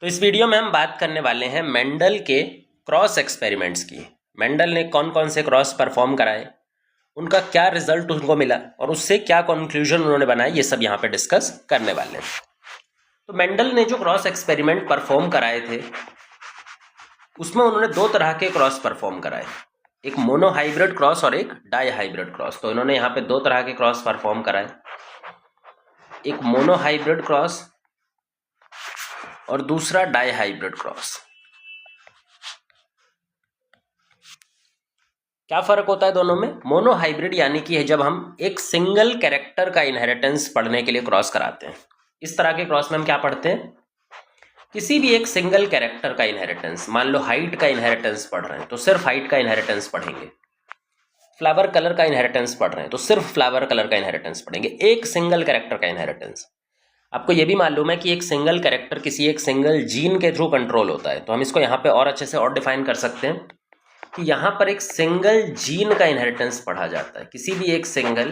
तो इस वीडियो में हम बात करने वाले हैं मेंडल के क्रॉस एक्सपेरिमेंट्स की। मेंडल ने कौन कौन से क्रॉस परफॉर्म कराए, उनका क्या रिजल्ट उनको मिला और उससे क्या कंक्लूजन उन्होंने बनाए, ये सब यहाँ पे डिस्कस करने वाले हैं। तो मेंडल ने जो क्रॉस एक्सपेरिमेंट परफॉर्म कराए थे उसमें उन्होंने दो तरह के क्रॉस परफॉर्म कराए, एक मोनोहाइब्रिड क्रॉस और एक डाईहाइब्रिड क्रॉस। तो इन्होंने यहाँ पे दो तरह के क्रॉस परफॉर्म कराए, एक मोनोहाइब्रिड क्रॉस और दूसरा डाईहाइब्रिड क्रॉस। क्या फर्क होता है दोनों में? मोनोहाइब्रिड यानी कि है जब हम एक सिंगल कैरेक्टर का इनहेरिटेंस पढ़ने के लिए क्रॉस कराते हैं। इस तरह के क्रॉस में हम क्या पढ़ते हैं? किसी भी एक सिंगल कैरेक्टर का इनहेरिटेंस, मान लो हाइट का इनहेरिटेंस पढ़ रहे हैं तो सिर्फ हाइट का इनहेरिटेंस पढ़ेंगे, फ्लावर कलर का इनहेरिटेंस पढ़ रहे हैं तो सिर्फ फ्लावर कलर का इनहेरिटेंस पढ़ेंगे, एक सिंगल कैरेक्टर का इनहेरिटेंस। आपको यह भी मालूम है कि एक सिंगल कैरेक्टर किसी एक सिंगल जीन के थ्रू कंट्रोल होता है, तो हम इसको यहाँ पे और अच्छे से और डिफाइन कर सकते हैं कि यहाँ पर एक सिंगल जीन का इनहेरिटेंस पढ़ा जाता है, किसी भी एक सिंगल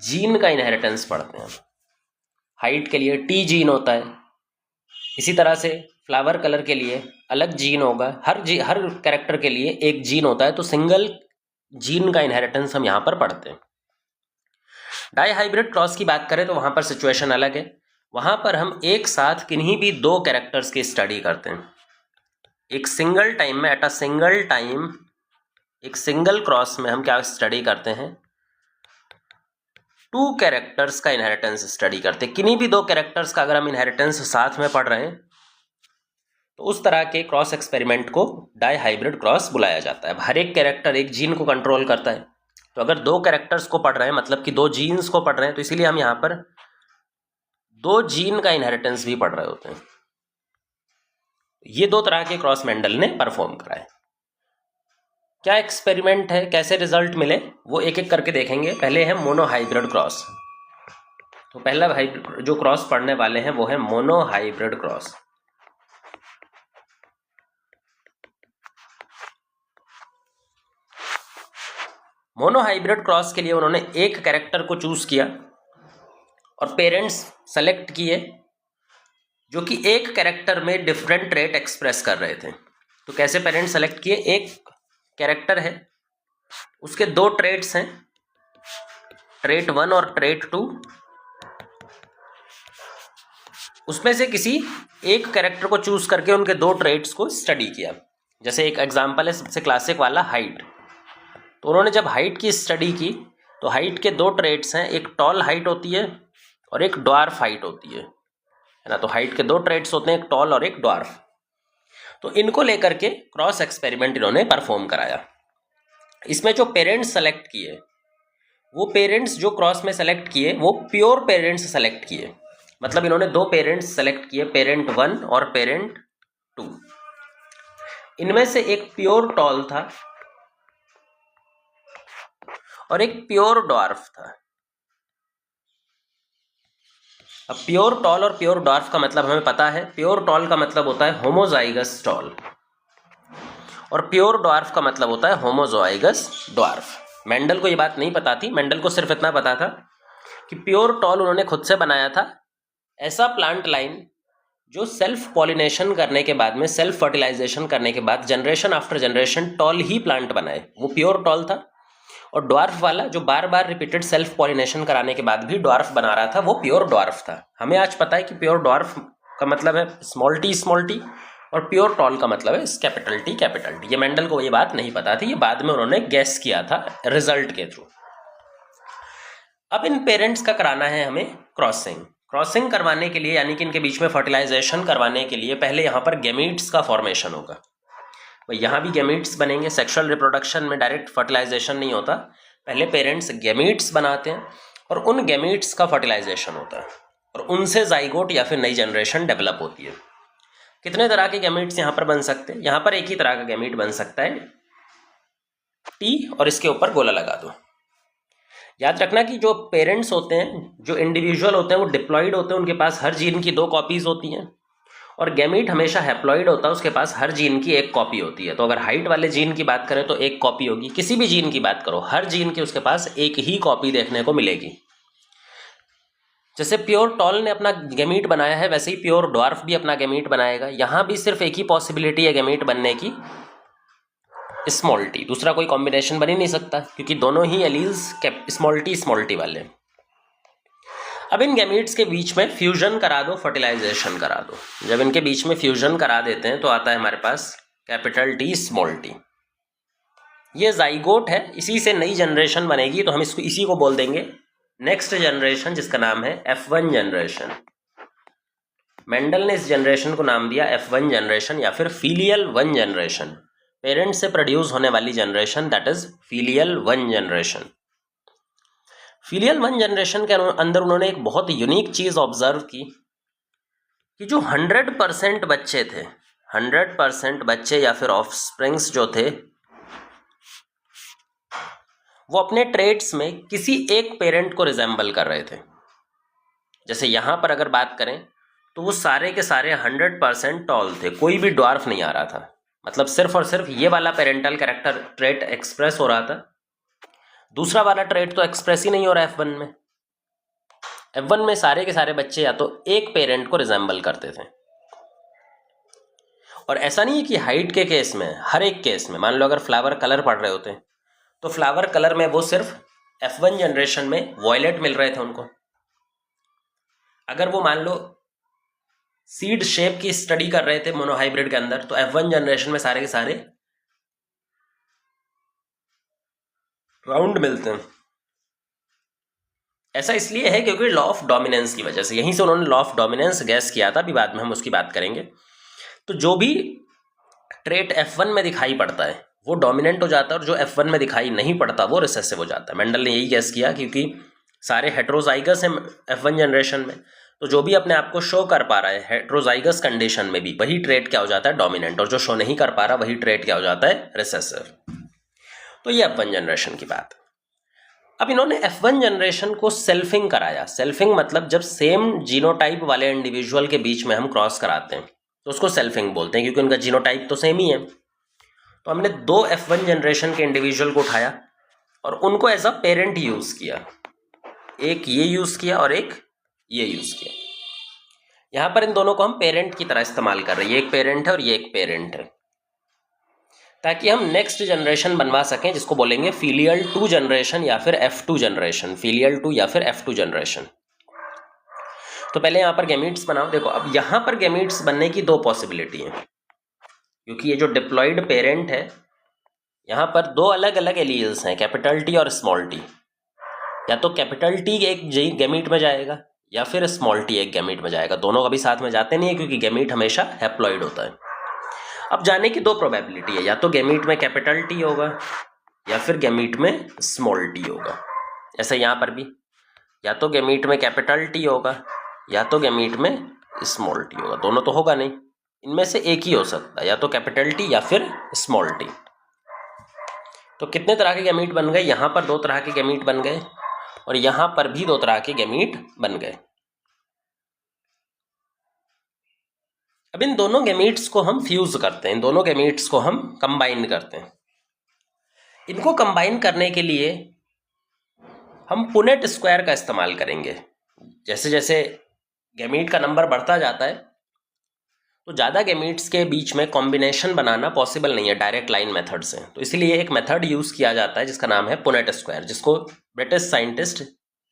जीन का इनहेरिटेंस पढ़ते हैं। हाइट के लिए टी जीन होता है, इसी तरह से फ्लावर कलर के लिए अलग जीन होगा, हर कैरेक्टर के लिए एक जीन होता है, तो सिंगल जीन का इनहेरिटेंस हम यहाँ पर पढ़ते हैं। डाईहाइब्रिड क्रॉस की बात करें तो वहाँ पर सिचुएशन अलग है, वहाँ पर हम एक साथ किन्हीं भी दो कैरेक्टर्स की स्टडी करते हैं। एक सिंगल टाइम में, एट अ सिंगल टाइम, एक सिंगल क्रॉस में हम क्या स्टडी करते हैं? टू कैरेक्टर्स का इनहेरिटेंस स्टडी करते हैं। किन्हीं भी दो कैरेक्टर्स का अगर हम इनहेरिटेंस साथ में पढ़ रहे हैं तो उस तरह के क्रॉस एक्सपेरिमेंट को डाईहाइब्रिड क्रॉस बुलाया जाता है। हर एक कैरेक्टर एक जीन को कंट्रोल करता है, तो अगर दो कैरेक्टर्स को पढ़ रहे हैं मतलब कि दो जीन्स को पढ़ रहे हैं, तो इसीलिए हम यहाँ पर दो जीन का इनहेरिटेंस भी पढ़ रहे होते हैं। ये दो तरह के क्रॉस मेंडल ने परफॉर्म कराए। क्या एक्सपेरिमेंट है, कैसे रिजल्ट मिले, वो एक एक करके देखेंगे। पहले है मोनोहाइब्रिड क्रॉस। तो पहला जो क्रॉस पढ़ने वाले हैं वो है मोनोहाइब्रिड क्रॉस। मोनोहाइब्रिड क्रॉस के लिए उन्होंने एक कैरेक्टर को चूज किया और पेरेंट्स सेलेक्ट किए जो कि एक कैरेक्टर में डिफरेंट ट्रेट एक्सप्रेस कर रहे थे। तो कैसे पेरेंट्स सेलेक्ट किए? एक कैरेक्टर है, उसके दो ट्रेट्स हैं, ट्रेट 1 और ट्रेट 2। उसमें से किसी एक कैरेक्टर को चूज करके उनके दो ट्रेट्स को स्टडी किया। जैसे एक एग्जांपल है सबसे क्लासिक वाला, हाइट। तो उन्होंने जब हाइट की स्टडी की तो हाइट के दो ट्रेट्स हैं, एक टॉल हाइट होती है और एक ड्वार्फ हाइट होती है ना। तो हाइट के दो ट्रेट्स होते हैं, एक टॉल और एक ड्वार्फ। तो इनको लेकर के क्रॉस एक्सपेरिमेंट इन्होंने परफॉर्म कराया। इसमें जो पेरेंट्स सेलेक्ट किए, वो पेरेंट्स जो क्रॉस में सेलेक्ट किए वो प्योर पेरेंट्स सेलेक्ट किए। मतलब इन्होंने दो पेरेंट्स सेलेक्ट किए, पेरेंट 1 और पेरेंट 2। इनमें से एक प्योर टॉल था और एक प्योर ड्वार्फ था। अब प्योर टॉल और प्योर ड्वार्फ का मतलब हमें पता है। प्योर टॉल का मतलब होता है होमोजाइगस टॉल और प्योर ड्वार्फ का मतलब होता है होमोजोआइगस ड्वार्फ। मेंडल को ये बात नहीं पता थी, मेंडल को सिर्फ इतना पता था कि प्योर टॉल उन्होंने खुद से बनाया था, ऐसा प्लांट लाइन जो सेल्फ पॉलिनेशन करने के बाद में, सेल्फ फर्टिलाइजेशन करने के बाद जनरेशन आफ्टर जनरेशन टॉल ही प्लांट बनाए, वो प्योर टॉल था। और ड्वार्फ वाला जो बार बार रिपीटेड सेल्फ पॉलिनेशन कराने के बाद भी ड्वार्फ बना रहा था, वो प्योर ड्वार्फ था। हमें आज पता है कि प्योर ड्वार्फ का मतलब है स्मॉल टी और प्योर टॉल का मतलब है कैपिटल टी। ये मेंडल को ये बात नहीं पता थी, ये बाद में उन्होंने गेस किया था रिजल्ट के थ्रू। अब इन पेरेंट्स का कराना है हमें क्रॉसिंग करवाने के लिए, यानी कि इनके बीच में फर्टिलाइजेशन करवाने के लिए पहले यहाँ पर गैमीट्स का फॉर्मेशन होगा। यहाँ भी गैमीट्स बनेंगे। सेक्सुअल रिप्रोडक्शन में डायरेक्ट फर्टिलाइजेशन नहीं होता, पहले पेरेंट्स गैमीट्स बनाते हैं और उन गैमीट्स का फर्टिलाइजेशन होता है और उनसे जाइगोट या फिर नई जनरेशन डेवलप होती है। कितने तरह के गैमीट्स यहाँ पर बन सकते हैं? यहाँ पर एक ही तरह का गैमीट बन सकता है, टी, और इसके ऊपर गोला लगा दो। याद रखना कि जो पेरेंट्स होते हैं, जो इंडिविजुअल होते हैं, वो डिप्लॉइड होते हैं, उनके पास हर जीन की दो कॉपीज होती हैं। और गैमीट हमेशा हैप्लॉइड होता है, उसके पास हर जीन की एक कॉपी होती है। तो अगर हाइट वाले जीन की बात करें तो एक कॉपी होगी, किसी भी जीन की बात करो हर जीन की उसके पास एक ही कॉपी देखने को मिलेगी। जैसे प्योर टॉल ने अपना गैमीट बनाया है, वैसे ही प्योर ड्वार्फ भी अपना गैमीट बनाएगा। यहां भी सिर्फ एक ही पॉसिबिलिटी है गैमीट बनने की, स्मॉल टी। दूसरा कोई कॉम्बिनेशन बन ही नहीं सकता, क्योंकि दोनों ही एलील्स स्मॉल टी वाले। अब इन गैमीट्स के बीच में फ्यूजन करा दो, फर्टिलाइजेशन करा दो। जब इनके बीच में फ्यूजन करा देते हैं तो आता है हमारे पास कैपिटल टी स्मॉल टी। ये जाइगोट है, इसी से नई जनरेशन बनेगी, तो हम इसको इसी को बोल देंगे नेक्स्ट जनरेशन, जिसका नाम है F1 जनरेशन। मेंडल ने इस जनरेशन को नाम दिया F1 जनरेशन या फिर फीलियल 1 जनरेशन। पेरेंट से प्रोड्यूस होने वाली generation, that is filial 1 generation. Filial 1 generation के अंदर उन्होंने एक बहुत यूनिक चीज ऑब्जर्व की कि जो 100% बच्चे थे, 100% बच्चे या फिर ऑफस्प्रिंग्स जो थे, वो अपने ट्रेट्स में किसी एक पेरेंट को रिजेंबल कर रहे थे। जैसे यहां पर अगर बात करें तो वो सारे के सारे 100% टॉल थे, कोई भी ड्वार्फ नहीं आ रहा था। मतलब सिर्फ और सिर्फ ये वाला पेरेंटल कैरेक्टर ट्रेट एक्सप्रेस हो रहा था, दूसरा वाला ट्रेट तो एक्सप्रेस ही नहीं हो रहा F1 में। F1 में सारे के सारे बच्चे या तो एक पेरेंट को रिजेंबल करते थे। और ऐसा नहीं है कि हाइट के केस में, हर एक केस में, मान लो अगर फ्लावर कलर पढ़ रहे होते तो फ्लावर कलर में वो सिर्फ F1 जनरेशन में वॉयलेट मिल रहे थे उनको। अगर वो मान लो सीड शेप की स्टडी कर रहे थे मोनोहाइब्रिड के अंदर, तो F1 जनरेशन में सारे के सारे राउंड मिलते हैं। ऐसा इसलिए है क्योंकि लॉ ऑफ डोमिनेंस की वजह से, यहीं से उन्होंने लॉ ऑफ डोमिनेंस गैस किया था, अभी बाद में हम उसकी बात करेंगे। तो जो भी ट्रेट F1 में दिखाई पड़ता है वो डोमिनेंट हो जाता है, और जो F1 में दिखाई नहीं पड़ता वो रिसेसिव हो जाता है। मेंडल ने यही गैस किया, क्योंकि सारे हेट्रोजाइगस हैं F1 जनरेशन में, तो जो भी अपने आप को शो कर पा रहा है हेट्रोजाइगस कंडीशन में भी, वही ट्रेट क्या हो जाता है, डोमिनेंट, और जो शो नहीं कर पा रहा वही ट्रेट क्या हो जाता है, रिसेसिव। तो ये F1 जनरेशन की बात। अब इन्होंने F1 जनरेशन को सेल्फिंग कराया। सेल्फिंग मतलब जब सेम जीनोटाइप वाले इंडिविजुअल के बीच में हम क्रॉस कराते हैं तो उसको सेल्फिंग बोलते हैं, क्योंकि उनका जीनोटाइप तो सेम ही है। तो हमने दो F1 जनरेशन के इंडिविजुअल को उठाया और उनको एज अ पेरेंट यूज किया। एक ये यूज किया और एक ये यूज किया। यहां पर इन दोनों को हम पेरेंट की तरह इस्तेमाल कर रहे हैं, ये एक पेरेंट है और ये एक पेरेंट है, ताकि हम नेक्स्ट जनरेशन बनवा सकें, जिसको बोलेंगे फीलियल 2 जनरेशन या फिर F2 जनरेशन। फीलियल 2 या फिर F2 जनरेशन। तो पहले यहां पर गैमीट्स बनाओ। देखो अब यहां पर गैमीट्स बनने की दो पॉसिबिलिटी है, क्योंकि ये जो डिप्लॉयड पेरेंट है, यहां पर दो अलग अलग एलील्स हैं, कैपिटल टी और स्मॉल टी। या तो कैपिटल टी एक गैमीट में जाएगा या फिर स्मॉल टी एक गैमीट में जाएगा। दोनों कभी साथ में जाते नहीं है, क्योंकि गैमीट हमेशा हैप्लॉइड होता है। अब जाने की दो प्रोबेबिलिटी है, या तो गैमीट में कैपिटल टी होगा या फिर गैमीट में स्मॉल टी होगा। ऐसे यहां पर भी या तो गैमीट में कैपिटल टी होगा या तो गैमीट में स्मॉल टी होगा। दोनों तो होगा नहीं, इनमें से एक ही हो सकता है, या तो कैपिटल टी या फिर स्मॉल टी। तो कितने तरह के गैमीट बन गए? यहां पर दो तरह के गैमीट बन गए और यहां पर भी दो तरह के गैमीट बन गए। अब इन दोनों गैमीट्स को हम फ्यूज करते हैं, इन दोनों गैमीट्स को हम कंबाइन करते हैं। इनको कंबाइन करने के लिए हम पुनेट स्क्वायर का इस्तेमाल करेंगे। जैसे जैसे गैमीट का नंबर बढ़ता जाता है तो ज़्यादा गैमीट्स के बीच में कॉम्बिनेशन बनाना पॉसिबल नहीं है डायरेक्ट लाइन मेथड से। तो इसलिए एक मेथड यूज़ किया जाता है जिसका नाम है पुनेट स्क्वायर, जिसको ब्रिटिश साइंटिस्ट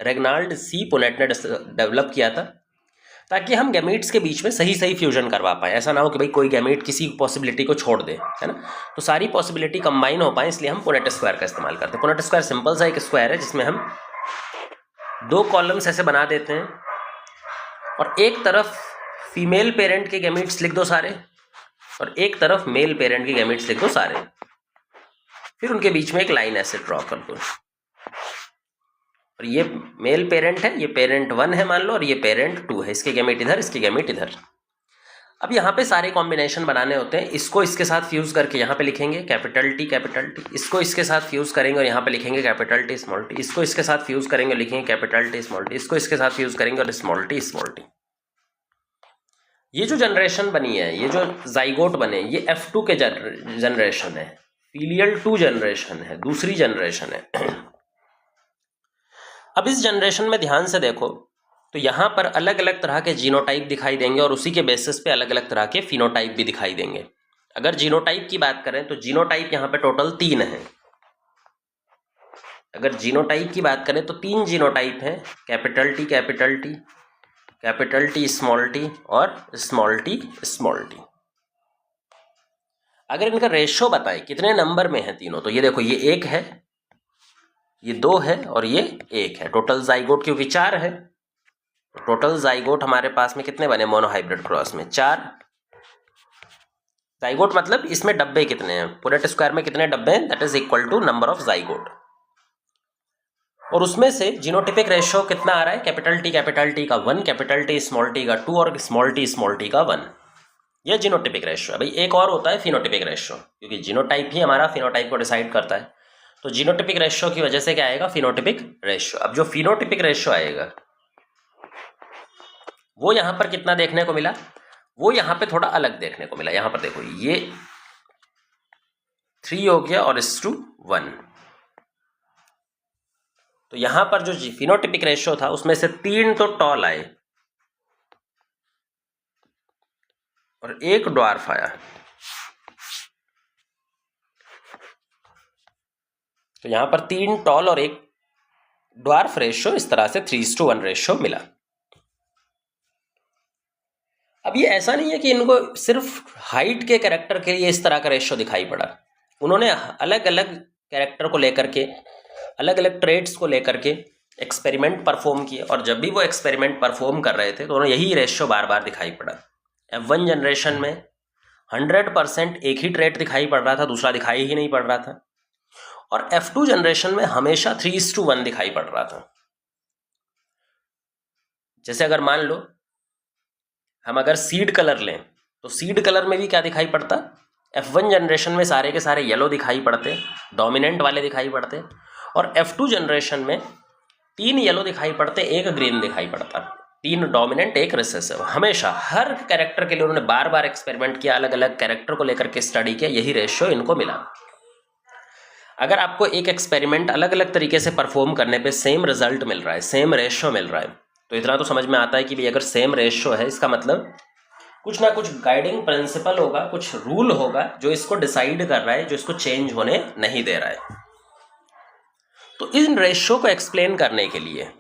रेगनाल्ड सी पुनेट ने डेवलप किया था, ताकि हम गैमीट्स के बीच में सही सही फ्यूजन करवा पाएँ। ऐसा ना हो कि भाई कोई गैमीट किसी पॉसिबिलिटी को छोड़ दे, है ना। तो सारी पॉसिबिलिटी कंबाइन हो पाए, इसलिए हम पुनेट स्क्वायर का इस्तेमाल करते हैं। पुनेट स्क्वायर सिंपल सा एक स्क्वायर है जिसमें हम दो कॉलम्स ऐसे बना देते हैं और एक तरफ फीमेल पेरेंट के गैमीट्स लिख दो सारे और एक तरफ मेल पेरेंट के गैमीट्स लिख दो सारे। फिर उनके बीच में एक लाइन ऐसे ड्रॉ कर दो, और ये मेल पेरेंट है, ये पेरेंट 1 है मान लो, और ये पेरेंट 2 है। इसके गैमीट इधर, इसके गैमीट इधर। अब यहाँ पे सारे कॉम्बिनेशन बनाने होते हैं। इसको इसके साथ फ्यूज करके यहाँ पे लिखेंगे कैपिटल टी, इसको इसके साथ फ्यूज करेंगे और यहाँ पे लिखेंगे कैपिटल टी स्मॉल टी, इसको इसके साथ फ्यूज करेंगे और लिखेंगे कैपिटल टी स्मॉल टी, इसको इसके साथ फ्यूज करेंगे और स्मॉल टी स्मॉल टी। ये जो जनरेशन बनी है, ये जो जाइगोट बने, ये F2 के जनरेशन है, फीलियल 2 जनरेशन है, दूसरी जनरेशन है। अब इस जनरेशन में ध्यान से देखो, तो यहाँ पर अलग अलग तरह के जीनोटाइप दिखाई देंगे और उसी के बेसिस पे अलग अलग तरह के फिनोटाइप भी दिखाई देंगे। अगर जीनोटाइप की बात करें तो जीनोटाइप यहाँ पे टोटल 3 हैं। अगर जीनोटाइप की बात करें तो 3 जीनोटाइप हैं, capital T capital T, capital T small T और स्मॉल टी स्मॉल टी। अगर इनका रेशो बताएं कितने नंबर में है तीनों, तो ये देखो ये 1 है, ये 2 है और ये 1 है। टोटल जाइगोट क्योंकि 4 है, टोटल जाइगोट हमारे पास में कितने बने मोनोहाइब्रिड क्रॉस में? 4 जाइगोट। मतलब इसमें डब्बे कितने हैं, पुनेट स्क्वायर में कितने डब्बे हैं, that is equal to number of zygote. और उसमें से जीनोटिपिक रेशियो कितना आ रहा है, कैपिटल टी का 1, कैपिटल टी स्मॉल टी का 2 और स्मॉल टी का 1। यह जीनोटिपिक रेशियो है। भाई एक और होता है फिनोटिपिक रेशियो, क्योंकि जीनोटाइप ही हमारा फिनोटाइप को डिसाइड करता है। तो जीनोटिपिक रेशियो की वजह से क्या आएगा, फिनोटिपिक रेशियो। अब जो फिनोटिपिक रेशियो आएगा वो यहां पर कितना देखने को मिला, वो यहां पे थोड़ा अलग देखने को मिला। यहां पर देखो ये 3 हो गया और इस टू 1। तो यहां पर जो फिनोटिपिक रेशियो था उसमें से 3 तो टॉल आए और 1 ड्वार्फ आया। तो यहां पर 3 टॉल और 1 ड्वार्फ रेशियो, इस तरह से 3:1 रेशियो मिला। अब ये ऐसा नहीं है कि इनको सिर्फ हाइट के कैरेक्टर के लिए इस तरह का रेशियो दिखाई पड़ा। उन्होंने अलग अलग कैरेक्टर को लेकर के, अलग अलग ट्रेड्स को लेकर के एक्सपेरिमेंट परफॉर्म किए, और जब भी वो एक्सपेरिमेंट परफॉर्म कर रहे थे तो उन्हें यही रेशियो बार बार दिखाई पड़ा। F1 जनरेशन में 100% एक ही ट्रेड दिखाई पड़ रहा था, दूसरा दिखाई ही नहीं पड़ रहा था। और F2 जनरेशन में हमेशा 3:1 दिखाई पड़ रहा था। जैसे अगर मान लो हम अगर सीड कलर लें तो सीड कलर में भी क्या दिखाई पड़ता, F1 जनरेशन में सारे के सारे येलो दिखाई पड़ते, डोमिनेंट वाले दिखाई पड़ते, और F2 जनरेशन में 3 येलो दिखाई पड़ते, 1 ग्रीन दिखाई पड़ता, 3 डोमिनेंट 1 रिसेसिव। हमेशा हर कैरेक्टर के लिए उन्होंने बार बार एक्सपेरिमेंट किया, अलग अलग कैरेक्टर को लेकर के स्टडी किया, यही रेशियो इनको मिला। अगर आपको एक एक्सपेरिमेंट अलग अलग तरीके से परफॉर्म करने पे सेम रिजल्ट मिल रहा है, सेम रेशियो मिल रहा है, तो इतना तो समझ में आता है कि भाई अगर सेम रेशियो है इसका मतलब कुछ ना कुछ गाइडिंग प्रिंसिपल होगा, कुछ रूल होगा जो इसको डिसाइड कर रहा है, जो इसको चेंज होने नहीं दे रहा है। तो इन रेशियो को एक्सप्लेन करने के लिए,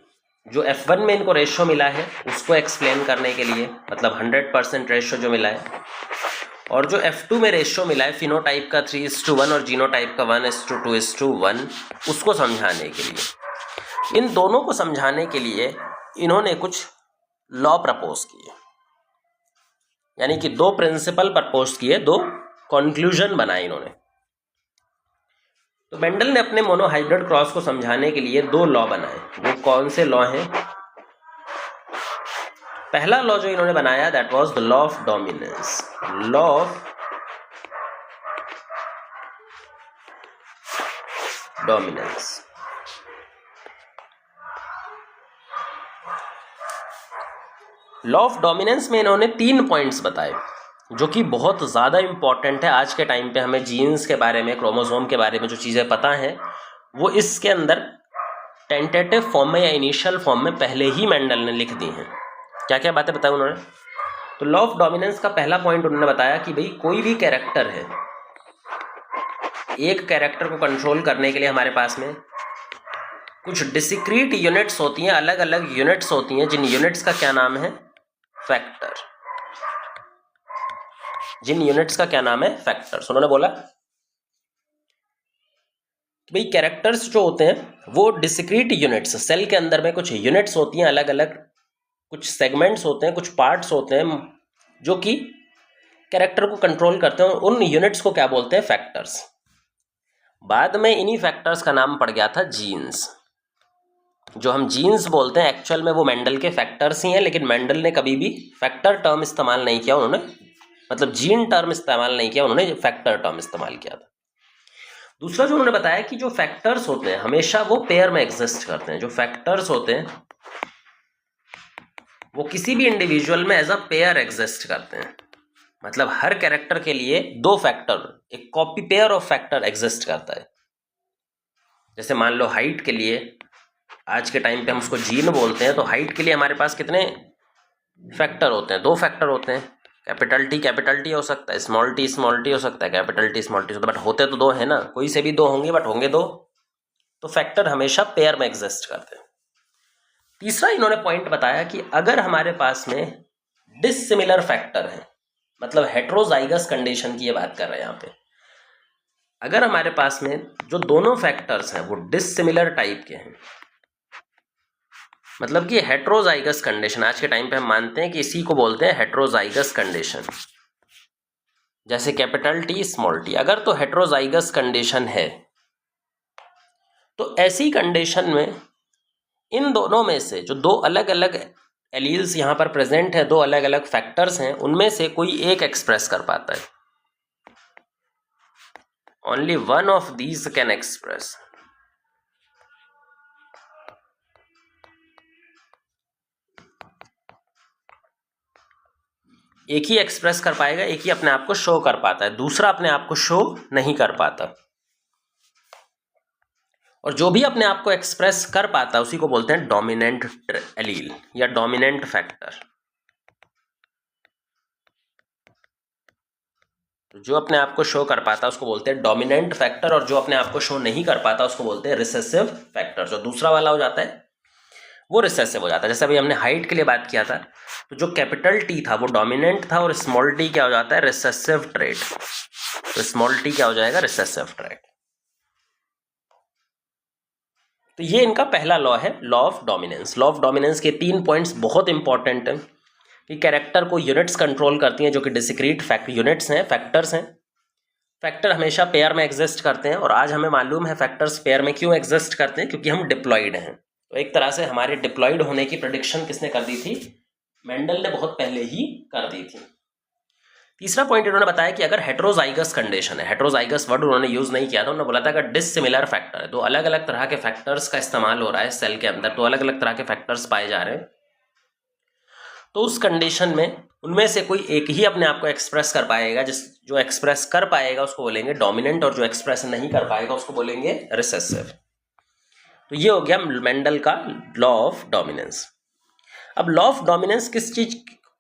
जो F1 में इनको रेशियो मिला है उसको एक्सप्लेन करने के लिए, मतलब 100% रेशियो जो मिला है, और जो F2 में रेशियो मिला है फिनोटाइप का 3:1 और जीनोटाइप का 1:2:1, उसको समझाने के लिए, इन दोनों को समझाने के लिए इन्होंने कुछ लॉ प्रपोज किए, यानी कि 2 प्रिंसिपल प्रपोज किए, 2 कंक्लूजन बनाए इन्होंने। तो मेंडल ने अपने मोनोहाइब्रिड क्रॉस को समझाने के लिए 2 लॉ बनाए। वो कौन से लॉ हैं? पहला लॉ जो इन्होंने बनाया that was the law of dominance. Law of dominance. Law of dominance में इन्होंने 3 पॉइंट्स बताए जो कि बहुत ज़्यादा इंपॉर्टेंट है। आज के टाइम पे हमें जीन्स के बारे में, क्रोमोसोम के बारे में जो चीज़ें पता हैं वो इसके अंदर टेंटेटिव फॉर्म में या इनिशियल फॉर्म में पहले ही मेंडल ने लिख दी हैं। क्या क्या बातें बताई उन्होंने? तो लॉ ऑफ डोमिनेंस का पहला पॉइंट उन्होंने बताया कि भाई कोई भी कैरेक्टर है, एक कैरेक्टर को कंट्रोल करने के लिए हमारे पास में कुछ डिस्क्रीट यूनिट्स होती हैं, अलग अलग यूनिट्स होती हैं, जिन यूनिट्स का क्या नाम है? फैक्टर। जिन यूनिट्स का क्या नाम है? फैक्टर्स। उन्होंने बोला कि भाई कैरेक्टर्स जो होते हैं वो डिस्क्रीट यूनिट्स, सेल के अंदर में कुछ यूनिट्स होती हैं, अलग अलग कुछ सेगमेंट्स होते हैं, कुछ पार्ट्स होते हैं जो कि कैरेक्टर को कंट्रोल करते हैं। उन यूनिट्स को क्या बोलते हैं? फैक्टर्स। बाद में इन्हीं फैक्टर्स का नाम पड़ गया था जीन्स। जो हम जीन्स बोलते हैं एक्चुअल में वो मेंडल के फैक्टर्स ही हैं, लेकिन मेंडल ने कभी भी फैक्टर टर्म इस्तेमाल नहीं किया। उन्होंने मतलब जीन टर्म इस्तेमाल नहीं किया, उन्होंने फैक्टर टर्म इस्तेमाल किया था। दूसरा जो उन्होंने बताया कि जो फैक्टर्स होते हैं हमेशा वो पेयर में एग्जिस्ट करते हैं। जो फैक्टर्स होते हैं वो किसी भी इंडिविजुअल में एज अ पेयर एग्जिस्ट करते हैं। मतलब हर कैरेक्टर के लिए 2 फैक्टर, एक copy pair of factor exist करता है। जैसे मान लो हाइट के लिए आज के टाइम पे हम उसको जीन बोलते हैं। तो हाइट के लिए हमारे पास कितने फैक्टर होते हैं? 2 फैक्टर होते हैं। कैपिटल टी हो सकता है, स्मॉल टी हो सकता है, कैपिटल टी स्मॉल टी हो सकता है, बट होते तो 2 है ना, कोई से भी 2 होंगे बट होंगे 2। तो फैक्टर हमेशा पेयर में एग्जिस्ट करते हैं। तीसरा इन्होंने पॉइंट बताया कि अगर हमारे पास में डिसिमिलर फैक्टर है, मतलब हेट्रोजाइगस कंडीशन की ये बात कर रहे हैं यहाँ पे, अगर हमारे पास में जो दोनों फैक्टर्स हैं वो डिसिमिलर टाइप के हैं, मतलब कि हेट्रोजाइगस कंडीशन, आज के टाइम पे हम मानते हैं कि इसी को बोलते हैं हेट्रोजाइगस कंडीशन, जैसे कैपिटल टी स्मॉल टी। अगर तो हेट्रोजाइगस कंडीशन है तो ऐसी कंडीशन में इन दोनों में से जो 2 अलग अलग एलील्स यहाँ पर प्रेजेंट है, 2 अलग अलग फैक्टर्स हैं, उनमें से कोई एक एक्सप्रेस कर पाता है। Only one of these can express. एक ही एक्सप्रेस कर पाएगा, एक ही अपने आप को शो कर पाता है, दूसरा अपने आप को शो नहीं कर पाता। और जो भी अपने आप को एक्सप्रेस कर पाता है उसी को बोलते हैं डोमिनेंट एलील या डोमिनेंट फैक्टर। तो जो अपने आप को शो कर पाता है उसको बोलते हैं डोमिनेंट फैक्टर, और जो अपने आप को शो नहीं कर पाता उसको बोलते हैं रिसेसिव फैक्टर। जो दूसरा वाला हो जाता है वो रिसेसिव हो जाता है। जैसे अभी हमने हाइट के लिए बात किया था, तो जो कैपिटल टी था वो डोमिनेंट था और स्मॉल टी क्या हो जाता है? Recessive trait. तो स्मॉल टी क्या हो जाएगा? Recessive trait. तो ये इनका पहला लॉ है, law of dominance. Law of dominance के 3 पॉइंट्स बहुत इंपॉर्टेंट हैं कि कैरेक्टर को यूनिट्स कंट्रोल करती हैं, जो कि डिस्क्रीट यूनिट्स हैं, फैक्टर्स हैं। फैक्टर हमेशा पेयर में एग्जिस्ट करते हैं, और आज हमें मालूम है फैक्टर्स पेयर में क्यों एग्जिस्ट करते हैं, क्योंकि हम डिप्लॉयड हैं। तो एक तरह से हमारे डिप्लॉयड होने की प्रेडिक्शन किसने कर दी थी? मेंडल ने बहुत पहले ही कर दी थी। तीसरा पॉइंट इन्होंने बताया कि अगर हेट्रोजाइगस कंडीशन है, हेट्रोजाइगस वर्ड उन्होंने यूज नहीं किया था, उन्होंने बोला था अगर डिसिमिलर फैक्टर है, 2 अलग अलग तरह के फैक्टर्स का इस्तेमाल हो रहा है सेल के अंदर, 2 अलग अलग तरह के फैक्टर्स पाए जा रहे हैं, तो उस कंडीशन में उनमें से कोई एक ही अपने आप को एक्सप्रेस कर पाएगा। जो एक्सप्रेस कर पाएगा उसको बोलेंगे डोमिनेंट, और जो एक्सप्रेस नहीं कर पाएगा उसको बोलेंगे रिसेसिव। तो ये हो गया मेंडल का लॉ ऑफ डोमिनेंस। अब लॉ ऑफ डोमिनेंस किस चीज,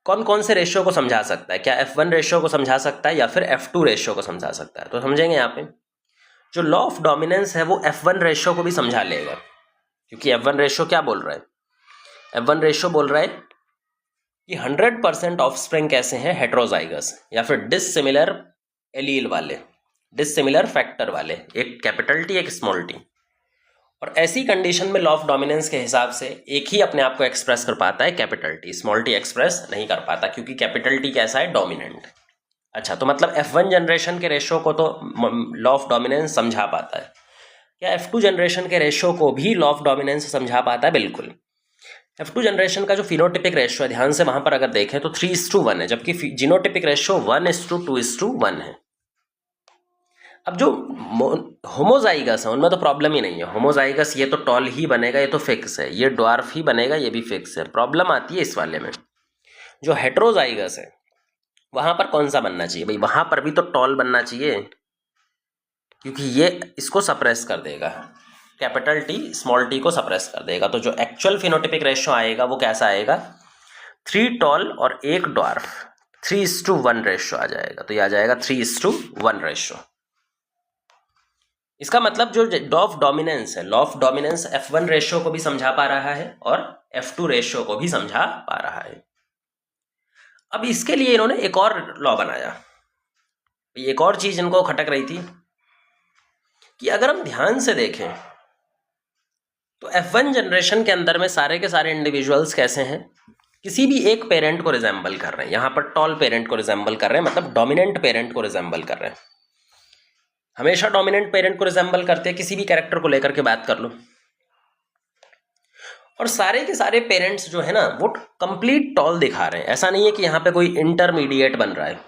कौन कौन से रेशियो को समझा सकता है? क्या F1 रेशियो को समझा सकता है या फिर F2 रेशियो को समझा सकता है? तो समझेंगे यहाँ पे जो लॉ ऑफ डोमिनेंस है वो F1 रेशियो को भी समझा लेगा, क्योंकि F1 रेशियो क्या बोल रहा है? F1 रेशियो बोल रहा है कि 100% ऑफस्प्रिंग कैसे हैं? हेट्रोजाइगस या फिर डिसिमिलर एलील वाले, डिसिमिलर फैक्टर वाले, एक कैपिटल टी एक स्मॉल टी। और ऐसी कंडीशन में लॉ ऑफ डोमिनेंस के हिसाब से एक ही अपने आप को एक्सप्रेस कर पाता है capital T, small T express नहीं कर पाता, क्योंकि कैपिटल टी कैसा है? डोमिनेंट। अच्छा, तो मतलब F1 जनरेशन के रेशियो को तो लॉ ऑफ डोमिनेंस समझा पाता है, क्या F2 जनरेशन के रेशियो को भी लॉ ऑफ डोमिनेंस समझा पाता है? बिल्कुल। F2 जनरेशन का जो फिनोटिपिक रेशियो है, ध्यान से वहां पर अगर देखें तो 3:1 है, जबकि जीनोटिपिक रेशियो 1:2:1 है। अब जो होमोजाइगस है उनमें तो प्रॉब्लम ही नहीं है। होमोजाइगस ये तो टॉल ही बनेगा, ये तो फिक्स है, ये ड्वार्फ ही बनेगा, ये भी फिक्स है। प्रॉब्लम आती है इस वाले में, जो हेट्रोजाइगस है वहां पर कौन सा बनना चाहिए भाई? वहां पर भी तो टॉल बनना चाहिए, क्योंकि ये इसको सप्रेस कर देगा, कैपिटल टी स्मॉल टी को सप्रेस कर देगा। तो जो एक्चुअल फिनोटिपिक रेशियो आएगा वो कैसा आएगा? 3 टॉल और 1 ड्वार्फ, 3:1 रेशियो आ जाएगा। तो ये आ जाएगा 3:1 रेशियो। इसका मतलब जो लॉ ऑफ डोमिनेंस है, law of dominance F1 ratio को भी समझा पा रहा है और F2 रेशियो को भी समझा पा रहा है। अब इसके लिए इन्होंने एक और लॉ बनाया। एक और चीज इनको खटक रही थी कि अगर हम ध्यान से देखें तो F1 जनरेशन के अंदर में सारे के सारे इंडिविजुअल्स कैसे हैं? किसी भी एक पेरेंट को रिजेंबल कर रहे हैं। यहाँ पर टॉल पेरेंट को रिजेंबल कर रहे हैं, मतलब डोमिनेंट पेरेंट को रिजेंबल कर रहे हैं। हमेशा डोमिनेंट पेरेंट को रिजेंबल करते हैं, किसी भी कैरेक्टर को लेकर के बात कर लो। और सारे के सारे पेरेंट्स जो है ना वो कंप्लीट टॉल दिखा रहे हैं। ऐसा नहीं है कि यहाँ पे कोई इंटरमीडिएट बन रहा है,